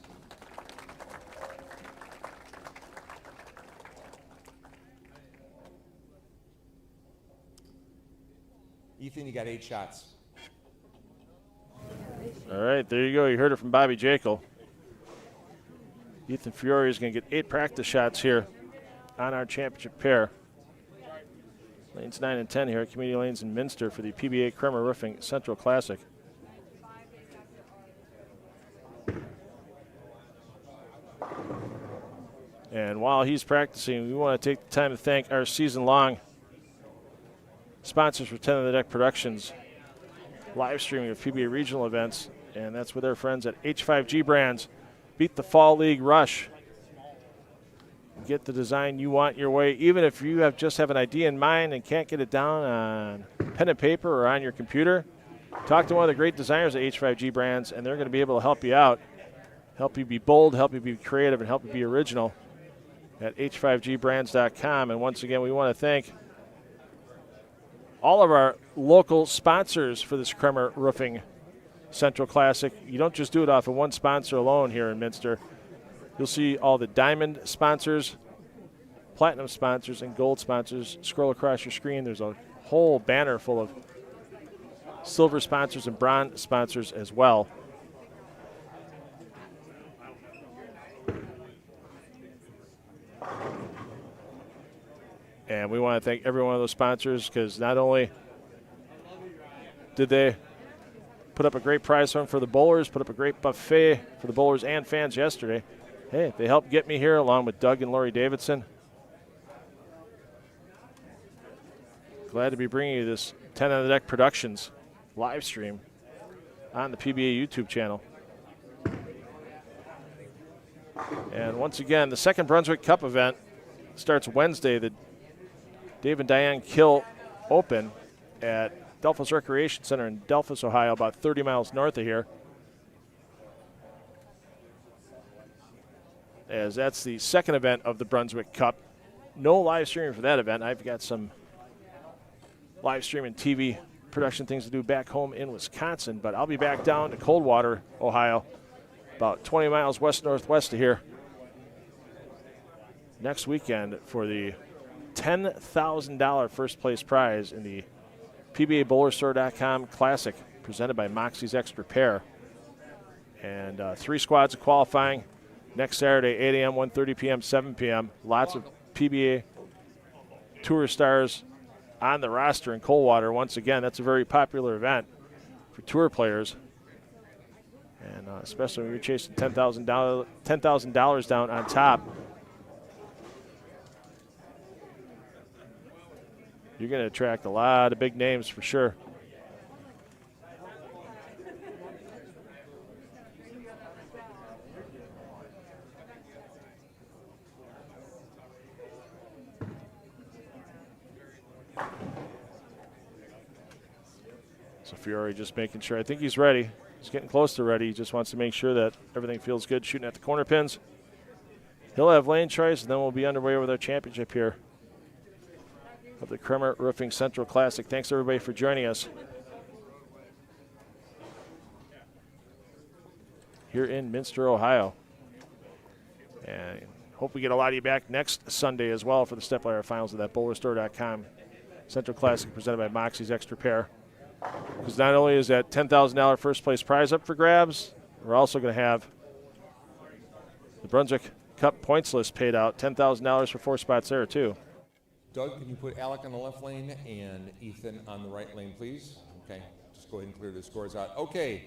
Ethan, you got 8 shots. All right, there you go. You heard it from Bobby Jekyll. Ethan Fiore is going to get 8 practice shots here on our championship pair. Lanes 9 and 10 here at Community Lanes in Minster for the PBA Kremer Roofing Central Classic. And while he's practicing, we want to take the time to thank our season-long sponsors for 10 on the Deck Productions, live streaming of PBA regional events, and that's with our friends at H5G Brands. Beat the Fall League rush. Get the design you want your way, even if you just have an idea in mind and can't get it down on pen and paper or on your computer. Talk to one of the great designers at H5G Brands, and they're going to be able to help you out, help you be bold, help you be creative, and help you be original. at h5gbrands.com. And once again, we want to thank all of our local sponsors for this Kremer Roofing Central Classic. You don't just do it off of one sponsor alone here in Minster. You'll see all the diamond sponsors, platinum sponsors, and gold sponsors. Scroll across your screen. There's a whole banner full of silver sponsors and bronze sponsors as well. And we want to thank every one of those sponsors, because not only did they put up a great prize fund for the bowlers, put up a great buffet for the bowlers and fans yesterday. Hey, they helped get me here along with Doug and Lori Davidson. Glad to be bringing you this 10 on the Deck Productions live stream on the PBA YouTube channel. And once again, the second Brunswick Cup event starts Wednesday, the Dave and Diane Kill Open at Delphos Recreation Center in Delphos, Ohio, about 30 miles north of here. As that's the second event of the Brunswick Cup. No live streaming for that event. I've got some live streaming TV production things to do back home in Wisconsin, but I'll be back down to Coldwater, Ohio, about 20 miles west-northwest of here next weekend for the $10,000 first place prize in the PBABowlerStore.com Classic presented by Moxie's Extra Pair. And 3 squads of qualifying next Saturday, 8 a.m., 1:30 p.m., 7 p.m. Lots of PBA Tour stars on the roster in Coldwater. Once again, that's a very popular event for tour players. And especially when you're chasing $10,000 down on top. You're going to attract a lot of big names for sure. So Fiore just making sure. I think he's ready. He's getting close to ready. He just wants to make sure that everything feels good shooting at the corner pins. He'll have lane choice, and then we'll be underway with our championship here of the Kremer Roofing Central Classic. Thanks, everybody, for joining us here in Minster, Ohio. And hope we get a lot of you back next Sunday as well for the STEPLADDER finals of that BowlerStore.com Central Classic presented by Moxie's Extra Pair. Because not only is that $10,000 first place prize up for grabs, we're also going to have the Brunswick Cup points list paid out, $10,000 for 4 spots there, too. Doug, can you put Alec on the left lane and Ethan on the right lane, please? Okay, just go ahead and clear the scores out. Okay,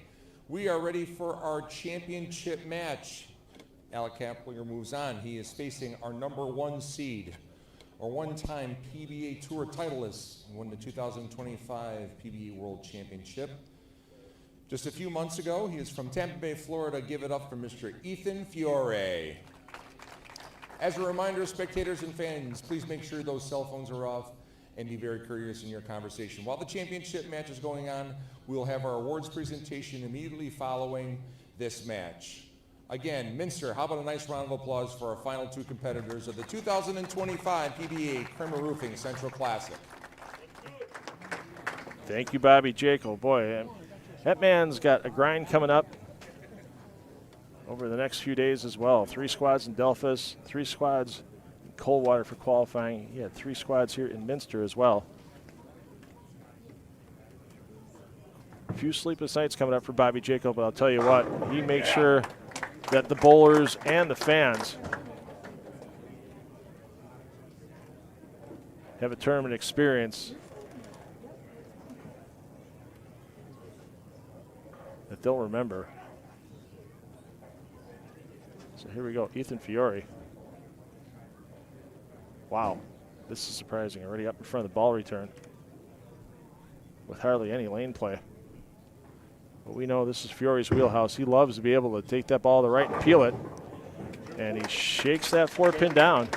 we are ready for our championship match. Alec Keplinger moves on. He is facing our #1 seed, our one-time PBA Tour titleist, and won the 2025 PBA World Championship. Just a few months ago, he is from Tampa Bay, Florida. Give it up for Mr. Ethan Fiore. As a reminder, spectators and fans, please make sure those cell phones are off and be very courteous in your conversation. While the championship match is going on, we'll have our awards presentation immediately following this match. Again, Minster, how about a nice round of applause for our final 2 competitors of the 2025 PBA Kremer Roofing Central Classic. Thank you, Bobby Jacob. Boy, that man's got a grind coming up over the next few days as well. 3 squads in Delphos, 3 squads in Coldwater for qualifying. He had 3 squads here in Minster as well. A few sleepless nights coming up for Bobby Jacob, but I'll tell you what, he makes sure that the bowlers and the fans have a tournament experience that they'll remember. So here we go, Ethan Fiore. Wow, this is surprising. Already up in front of the ball return with hardly any lane play. But we know this is Fiore's wheelhouse. He loves to be able to take that ball to the right and peel it. And he shakes that 4-pin down.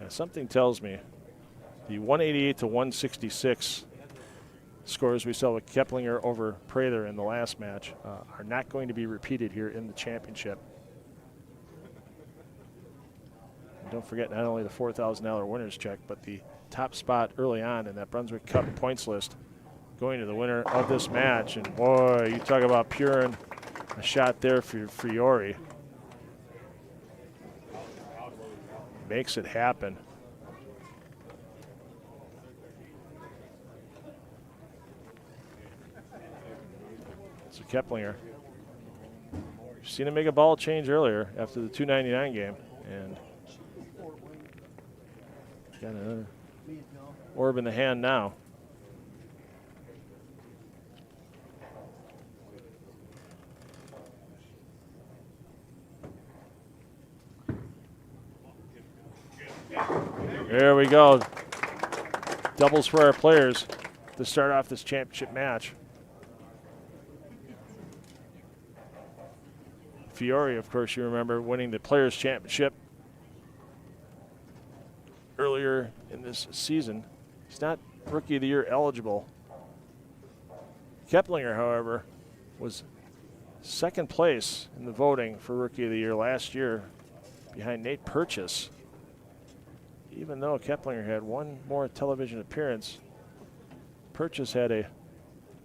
Something tells me the 188 to 166 scores we saw with Keplinger over Prather in the last match are not going to be repeated here in the championship. And don't forget not only the $4,000 winner's check, but the top spot early on in that Brunswick Cup points list going to the winner of this match. And boy, you talk about puring a shot there for Fiore. Makes it happen. So Keplinger, you've seen him make a ball change earlier after the 299 game, and got another orb in the hand now. There we go. Doubles for our players to start off this championship match. Fiore, of course, you remember winning the Players' Championship earlier in this season. He's not Rookie of the Year eligible. Keplinger, however, was second place in the voting for Rookie of the Year last year behind Nate Purchase. Even though Keplinger had one more television appearance, Purchase had a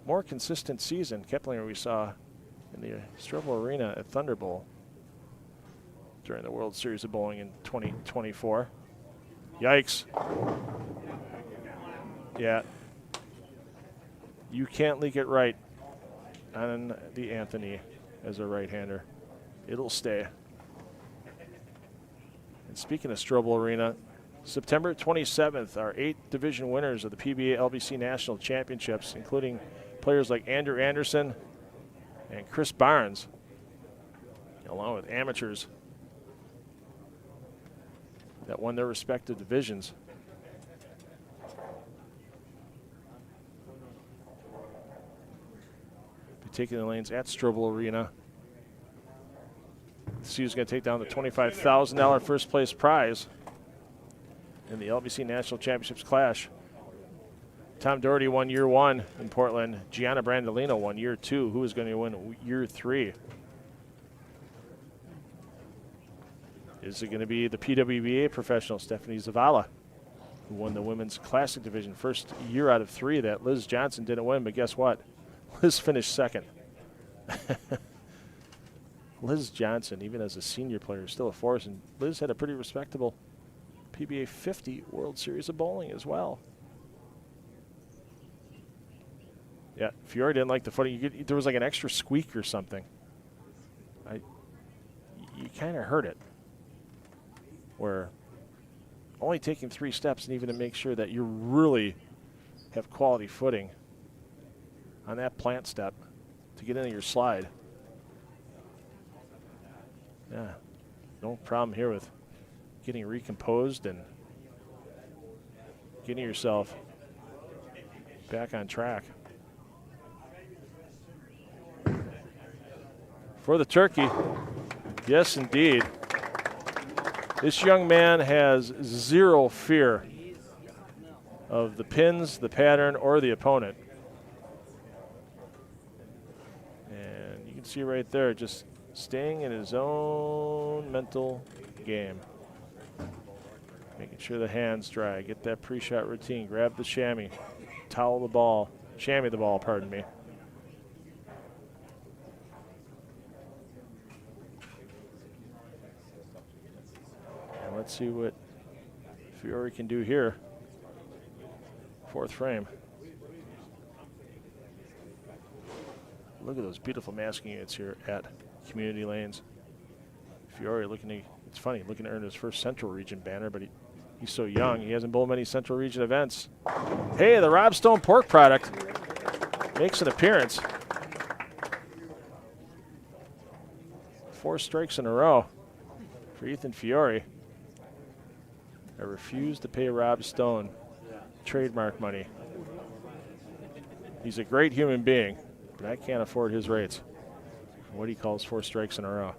more consistent season. Keplinger we saw in the Strobel Arena at Thunder Bowl during the World Series of Bowling in 2024. Yikes. Yeah. You can't leak it right on the Anthony as a right-hander. It'll stay. And speaking of Strobel Arena, September 27th, our 8 division winners of the PBA LBC National Championships, including players like Andrew Anderson and Chris Barnes, along with amateurs that won their respective divisions. Be taking the lanes at Strobel Arena. See who's going to take down the $25,000 first place prize in the LBC National Championships clash. Tom Doherty won year 1 in Portland. Gianna Brandolino won year 2. Who is going to win year 3? Is it going to be the PWBA professional Stephanie Zavala, who won the women's classic division? First year out of 3 that Liz Johnson didn't win, but guess what? Liz finished second. Liz Johnson, even as a senior player, is still a force, and Liz had a pretty respectable PBA 50 World Series of Bowling as well. Yeah, Fiore didn't like the footing. There was like an extra squeak or something. You kind of heard it. Where only taking 3 steps and even to make sure that you really have quality footing on that plant step to get into your slide. Yeah, no problem here with getting recomposed and getting yourself back on track. For the turkey, yes indeed. This young man has zero fear of the pins, the pattern, or the opponent. And you can see right there, just staying in his own mental game. Making sure the hand's dry, get that pre-shot routine, grab the chamois, towel the ball, chamois the ball, pardon me. And let's see what Fiore can do here. 4th frame. Look at those beautiful masking units here at Community Lanes. Fiore looking to, it's funny, looking to earn his first Central Region banner, but he's so young, he hasn't bowled many Central Region events. Hey, the Rob Stone pork product makes an appearance. 4 strikes in a row for Ethan Fiore. I refuse to pay Rob Stone trademark money. He's a great human being, but I can't afford his rates. What he calls 4 strikes in a row.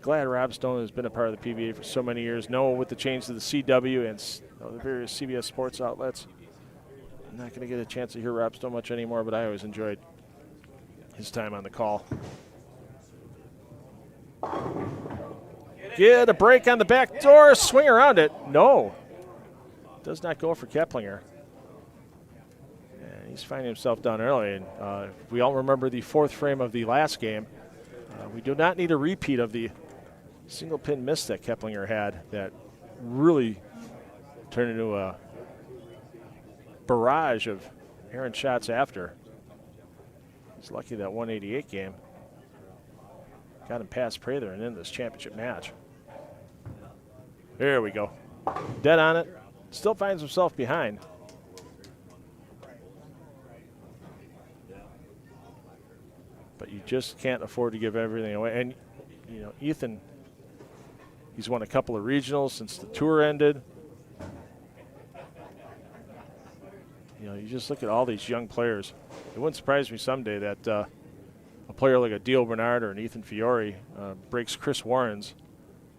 glad Rob Stone has been a part of the PBA for so many years. No, with the change to the CW and the various CBS sports outlets, I'm not going to get a chance to hear Rob Stone much anymore, but I always enjoyed his time on the call. Get a break on the back door, swing around it. No, does not go for Keplinger. And he's finding himself down early. And we all remember the fourth frame of the last game. We do not need a repeat of the single pin miss that Keplinger had that really turned into a barrage of errant shots after. He's lucky that 188 game got him past Prather and in this championship match. There we go. Dead on it. Still finds himself behind. But you just can't afford to give everything away. And, you know, Ethan, he's won a couple of regionals since the tour ended. You know, you just look at all these young players. It wouldn't surprise me someday that a player like a Dio Bernard or an Ethan Fiore breaks Chris Warren's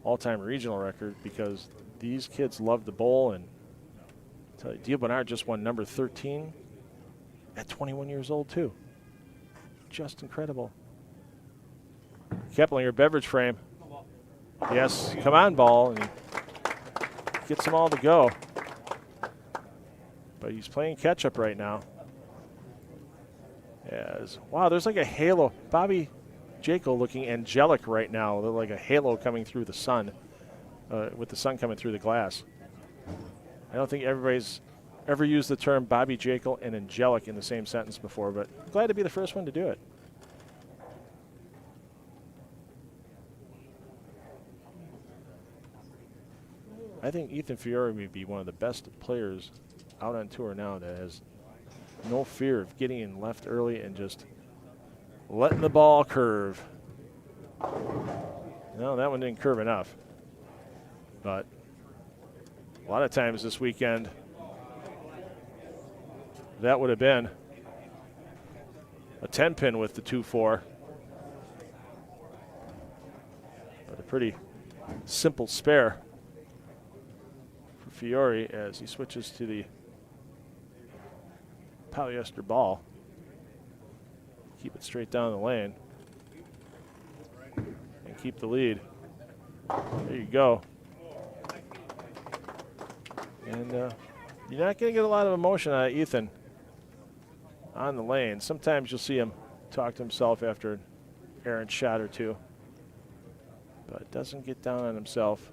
all-time regional record, because these kids love the bowl. And I tell you, Dio Bernard just won number 13 at 21 years old too. Just incredible. Keplinger beverage frame. Yes, come on ball, and he gets them all to go. But he's playing catch-up right now. Yes. Wow, there's like a halo. Bobby Jaco looking angelic right now. They're like a halo coming through the sun, with the sun coming through the glass. I don't think everybody's ever used the term Bobby Jaco and angelic in the same sentence before, but glad to be the first one to do it. I think Ethan Fiore may be one of the best players out on tour now that has no fear of getting in left early and just letting the ball curve. No, that one didn't curve enough. But a lot of times this weekend, that would have been a 10-pin with the 2-4. But a pretty simple spare for Fiore as he switches to the polyester ball. Keep it straight down the lane and keep the lead. There you go. And you're not going to get a lot of emotion out of Ethan on the lane. Sometimes you'll see him talk to himself after an errant shot or two, but doesn't get down on himself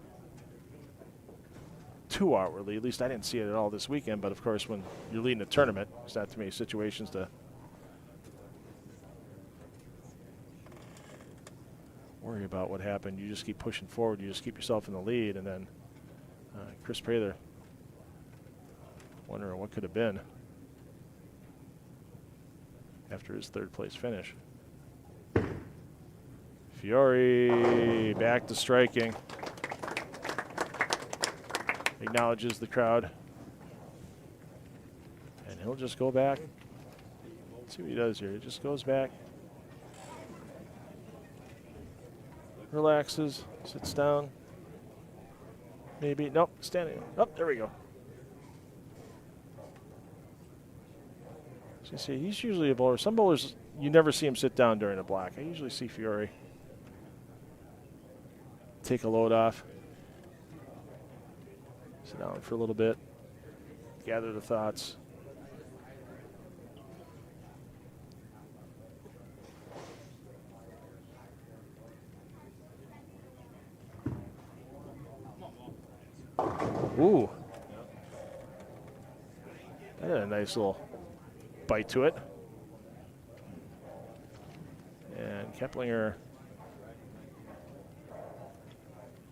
too outwardly. At least I didn't see it at all this weekend, but of course when you're leading a tournament, there's not too many situations to worry about what happened. You just keep pushing forward. You just keep yourself in the lead, and then Chris Prather wondering what could have been after his third place finish. Fiore back to striking. Acknowledges the crowd. And he'll just go back. Let's see what he does here. He just goes back. Relaxes, sits down. Maybe, nope, standing. Oh, there we go. So you see, he's usually a bowler. Some bowlers, you never see him sit down during a block. I usually see Fiore take a load off. Sit down for a little bit, gather the thoughts. Ooh. That had a nice little bite to it. And Keplinger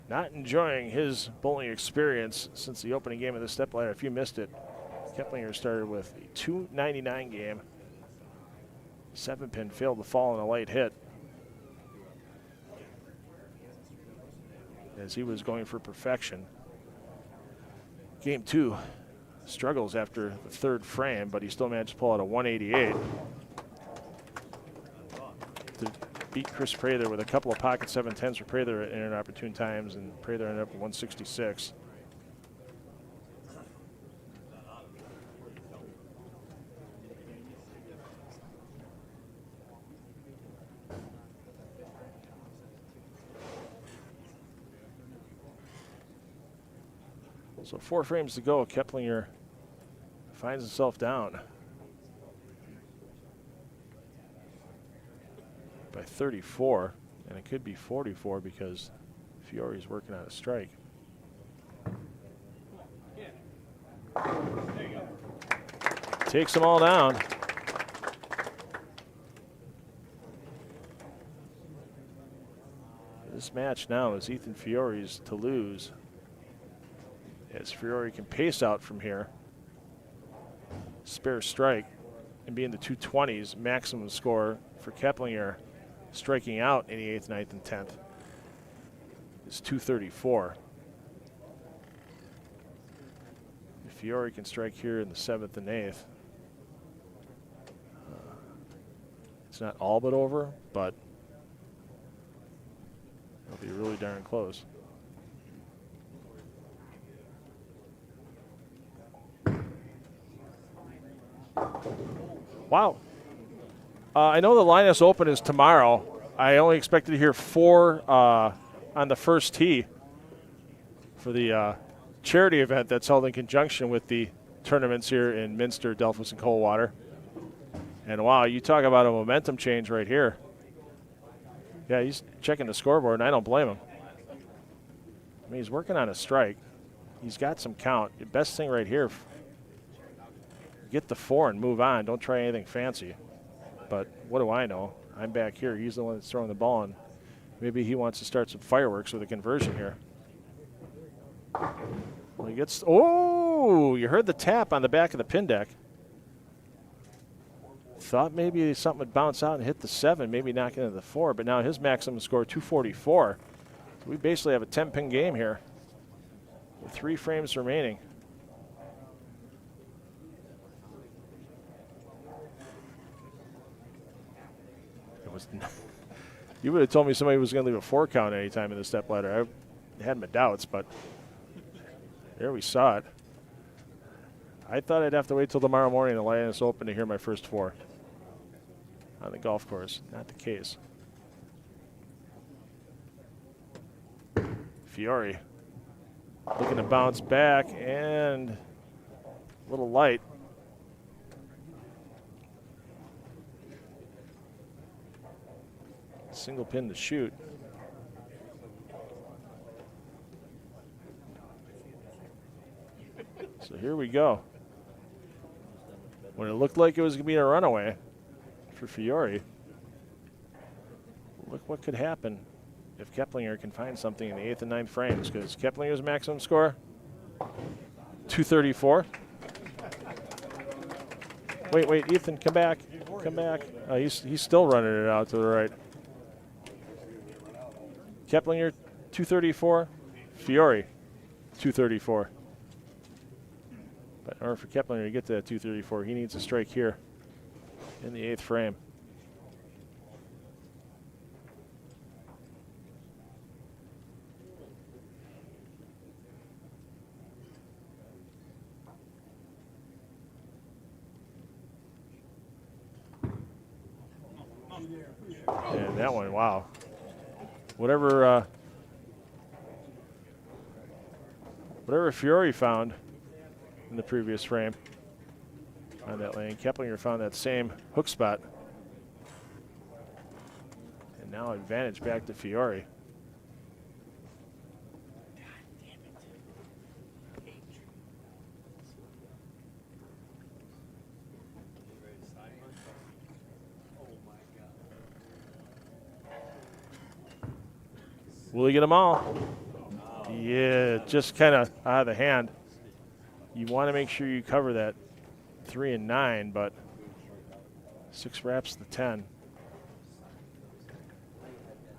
not enjoying his bowling experience since the opening game of the STEPLADDER. If you missed it, Keplinger started with a 299 game. 7-pin, failed to fall on a light hit as he was going for perfection. Game 2 struggles after the third frame, but he still managed to pull out a 188 to beat Chris Prather with a couple of pocket 7-10s for Prather at inopportune times, and Prather ended up with 166. So 4 frames to go. Keplinger finds himself down by 34, and it could be 44 because Fiore's working on a strike. Takes them all down. This match now is Ethan Fiore's to lose, as Fiore can pace out from here, spare strike, and be in the 220s. Maximum score for Keplinger, striking out in the 8th, 9th, and 10th, is 234. If Fiore can strike here in the 7th and 8th, it's not all but over, but it'll be really darn close. Wow. I know the Linus Open is tomorrow. I only expected to hear 4 on the first tee for the charity event that's held in conjunction with the tournaments here in Minster, Delphos, and Coldwater. And wow, you talk about a momentum change right here. Yeah, he's checking the scoreboard, and I don't blame him. I mean, he's working on a strike. He's got some count. The best thing right here, get the 4 and move on. Don't try anything fancy. But what do I know? I'm back here. He's the one that's throwing the ball, and maybe he wants to start some fireworks with a conversion here. Well, he gets, oh, you heard the tap on the back of the pin deck. Thought maybe something would bounce out and hit the 7, maybe knock into the 4, but now his maximum score 244. So we basically have a 10-pin game here with 3 frames remaining. It was you would have told me somebody was going to leave a 4 count anytime in the step ladder. I had my doubts, but there we saw it. I thought I'd have to wait till tomorrow morning to line this open to hear my first 4 on the golf course. Not the case. Fiore looking to bounce back, and a little light. Single pin to shoot. So here we go. When it looked like it was going to be a runaway for Fiore, look what could happen if Keplinger can find something in the 8th and 9th frames, because Keplinger's maximum score, 234. Wait, Ethan, come back. Come back. He's still running it out to the right. Keplinger, 234. Fiore, 234. But in order for Keplinger to get to that 234, he needs a strike here in the 8th frame. And that one, wow. Whatever Fiore found in the previous frame on that lane, Keplinger found that same hook spot. And now advantage back to Fiore. Will he get them all? Yeah, just kind of out of the hand. You want to make sure you cover that 3 and 9, but 6 wraps the 10.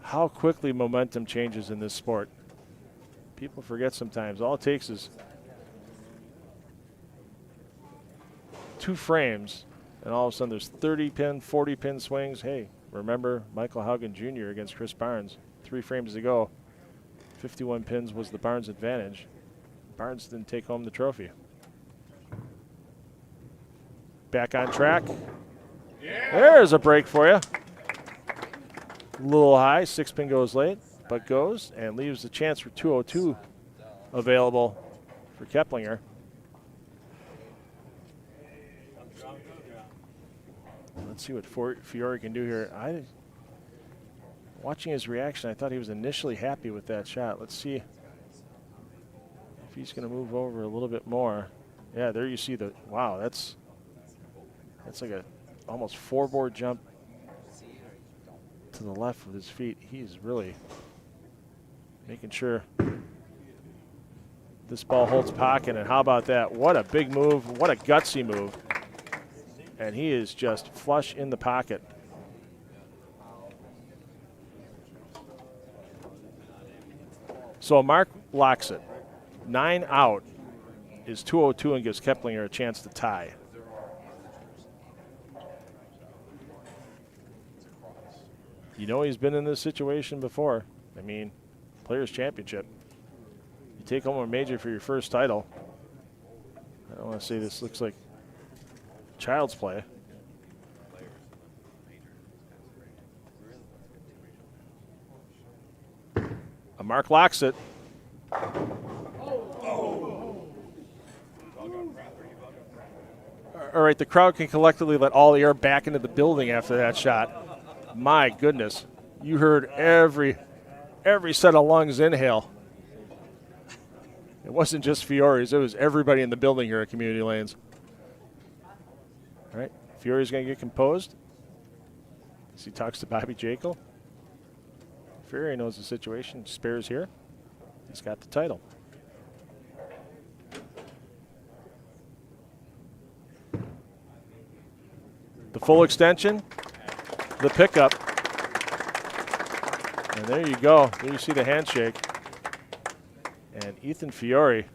How quickly momentum changes in this sport. People forget sometimes. All it takes is 2 frames, and all of a sudden there's 30-pin, 40-pin swings. Hey, Remember Michael Haugen Jr. against Chris Barnes 3 frames ago. 51 pins was the Barnes advantage. Barnes didn't take home the trophy. Back on track. Yeah. There's a break for you. A little high, 6-pin goes late, but goes and leaves the chance for 202 available for Keplinger. Let's see what Fiore can do here. Watching his reaction, I thought he was initially happy with that shot. Let's see if he's going to move over a little bit more. Yeah, there you see the, wow, that's like a almost 4-board jump to the left with his feet. He's really making sure this ball holds pocket. And how about that? What a big move. What a gutsy move. And he is just flush in the pocket. So Mark locks it. 9 out is 202 and gives Keplinger a chance to tie. You know he's been in this situation before. I mean, Players' Championship. You take home a major for your first title. I don't want to say this looks like child's play. A Mark locks it. All right, the crowd can collectively let all the air back into the building after that shot. My goodness, you heard every set of lungs inhale. It wasn't just Fiore's, it was everybody in the building here at Community Lanes. All right, Fiore's going to get composed as he talks to Bobby Jekyll. Fiore knows the situation, spares here. He's got the title. The full extension, the pickup. And there you go. There you see the handshake. And Ethan Fiore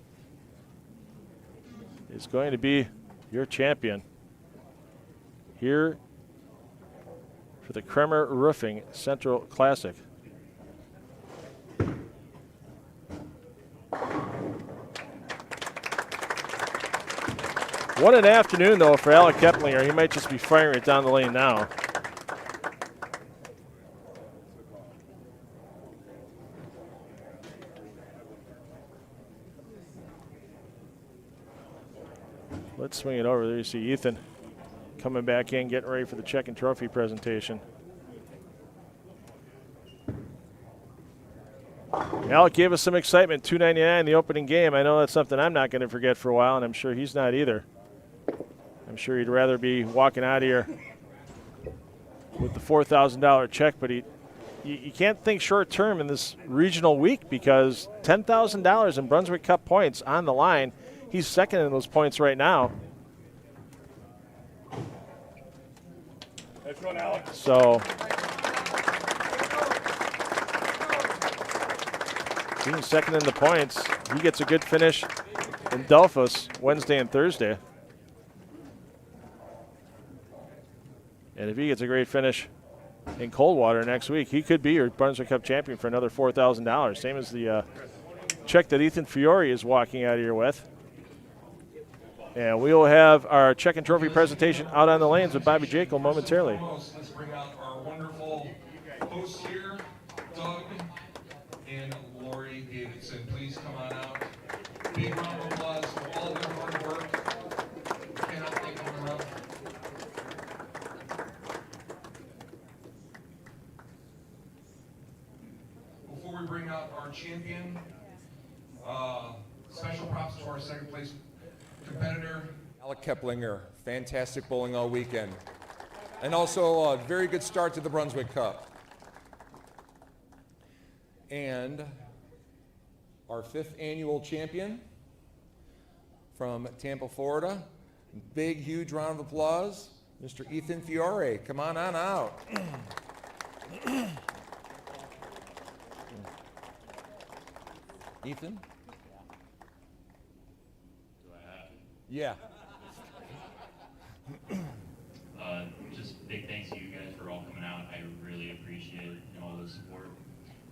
is going to be your champion here for the Kremer Roofing Central Classic. What an afternoon, though, for Alec Keplinger. He might just be firing it down the lane now. Let's swing it over. There you see Ethan coming back in, getting ready for the check and trophy presentation. Alec gave us some excitement, $2.99 the opening game. I know that's something I'm not going to forget for a while, and I'm sure he's not either. I'm sure he'd rather be walking out of here with the $4,000 check, but you can't think short term in this regional week because $10,000 in Brunswick Cup points on the line. He's second in those points right now. Nice run, Alex. So being second in the points, he gets a good finish in Delphos Wednesday and Thursday. And if he gets a great finish in Coldwater next week, he could be your Brunswick Cup champion for another $4,000. Same as the check that Ethan Fiore is walking out of here with. And we will have our check and trophy presentation out on the lanes with Bobby Jekyll momentarily. Let's bring out our wonderful hosts here, Doug and Lori Davidson. Please come on out. Big round of applause for all their hard work. Cannot thank them enough. Before we bring out our champion, special props to our second place competitor, Alec Keplinger, fantastic bowling all weekend. And also a very good start to the Brunswick Cup. And our 5th annual champion from Tampa, Florida. Big, huge round of applause, Mr. Ethan Fiore. Come on out. Ethan? Yeah. Just big thanks to you guys for all coming out. I the support,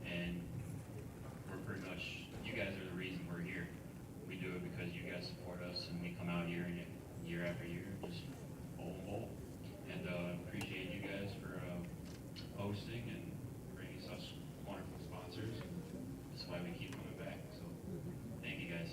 and we're pretty much, you guys are the reason we're here. We do it because you guys support us, and we come out year after year, just bowl. And appreciate you guys for hosting and bringing such wonderful sponsors. That's why we keep coming back. So thank you guys.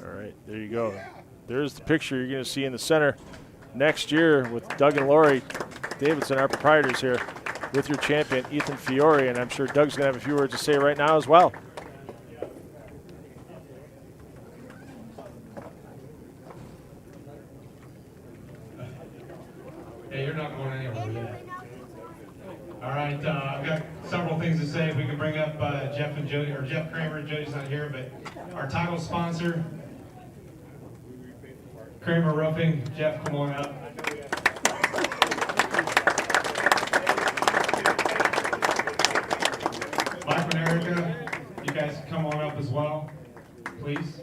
All right, there you go. There's the picture you're going to see in the center next year with Doug and Lori Davidson, our proprietors here, with your champion, Ethan Fiore, and I'm sure Doug's going to have a few words to say right now as well. Hey, you're not going anywhere yet. All right, I've got several things to say. If we can bring up Jeff and Jody, or Jeff Kremer. Jody's not here, but our title sponsor, Kremer Roofing. Jeff, come on up. Mike and Erica, you guys come on up as well, please.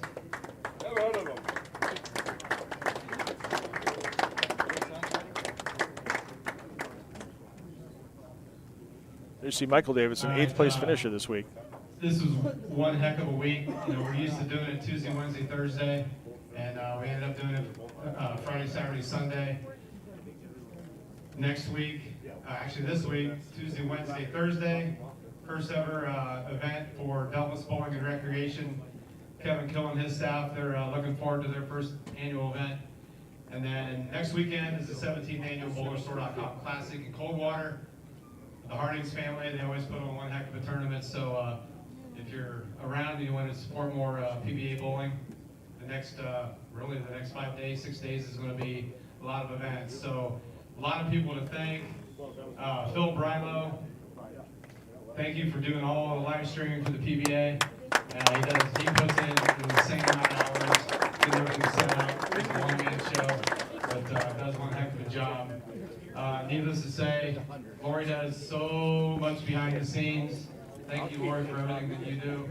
There you see Michael Davidson, All right, 8th place finisher this week. This was one heck of a week. You know, we're used to doing it Tuesday, Wednesday, Thursday, and we ended up doing it Friday, Saturday, Sunday. Next week, actually this week, Tuesday, Wednesday, Thursday, first ever event for Douglas Bowling and Recreation. Kevin Kill and his staff, they're looking forward to their first annual event. And then next weekend is the 17th annual BowlerStore.com Classic in Coldwater. The Hardings family, they always put on one heck of a tournament, so if you're around and you want to support more PBA bowling, the next, really the next 5 days, 6 days is going to be a lot of events. So a lot of people to thank. Phil Brylow, thank you for doing all the live streaming for the PBA. He puts in an insane amount of hours, getting everything set up. It's a one-man show, but does one heck of a job. Needless to say, Lori does so much behind the scenes. Thank you, Lori, for everything that you do.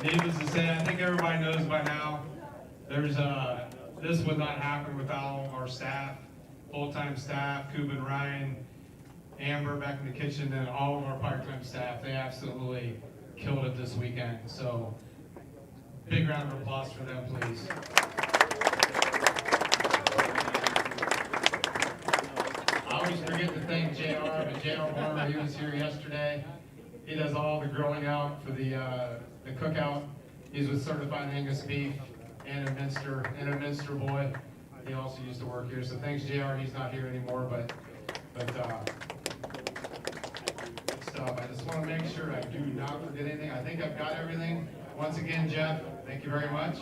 Needless to say, I think everybody knows by now, this would not happen without all of our staff, full-time staff, Cuban, Ryan, Amber back in the kitchen, and all of our part-time staff. They absolutely killed it this weekend. So, big round of applause for them, please. I always forget to thank JR, but JR Warner, he was here yesterday. He does all the grilling out for the cookout. He's with Certified Angus Beef and a Minster boy. He also used to work here, so thanks JR. He's not here anymore, but stuff. I just want to make sure I do not forget anything. I think I've got everything. Once again, Jeff, thank you very much.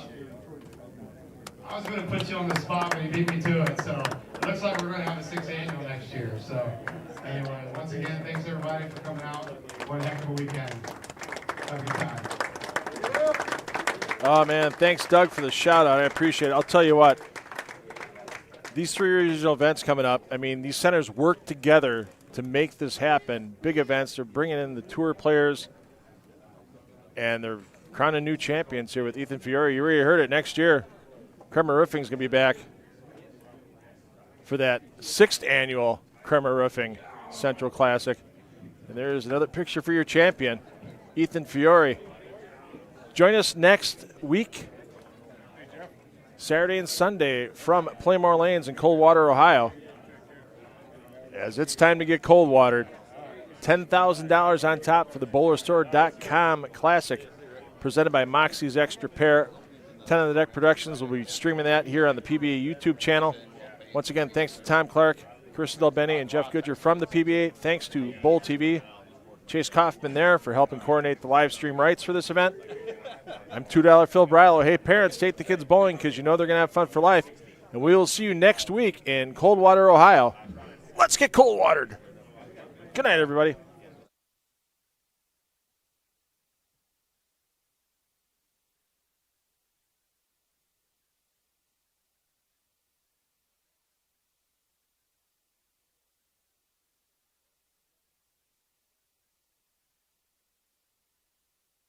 I was going to put you on the spot, but you beat me to it, so it looks like we're going to have a 6th annual next year. So anyway, once again, thanks everybody for coming out. What a heck of a weekend. Have a good time. Oh, man, thanks, Doug, for the shout-out. I appreciate it. I'll tell you what, these 3 regional events coming up, I mean, these centers work together to make this happen. Big events. They're bringing in the tour players, and they're crowning new champions here with Ethan Fiore. You already heard it. Next year, Kremer Roofing is going to be back for that 6th annual Kremer Roofing Central Classic. And there's another picture for your champion, Ethan Fiore. Join us next week, Saturday and Sunday, from Playmore Lanes in Coldwater, Ohio, as it's time to get cold watered. $10,000 on top for the BowlerStore.com Classic, presented by Moxie's Extra Pair. 10 on the Deck Productions will be streaming that here on the PBA YouTube channel. Once again, thanks to Tom Clark, Chris Del Benny, and Jeff Goodger from the PBA. Thanks to Bowl TV, Chase Kaufman there for helping coordinate the live stream rights for this event. I'm $2 Phil Brylow. Hey, parents, take the kids bowling because you know they're going to have fun for life. And we will see you next week in Coldwater, Ohio. Let's get cold watered. Good night, everybody.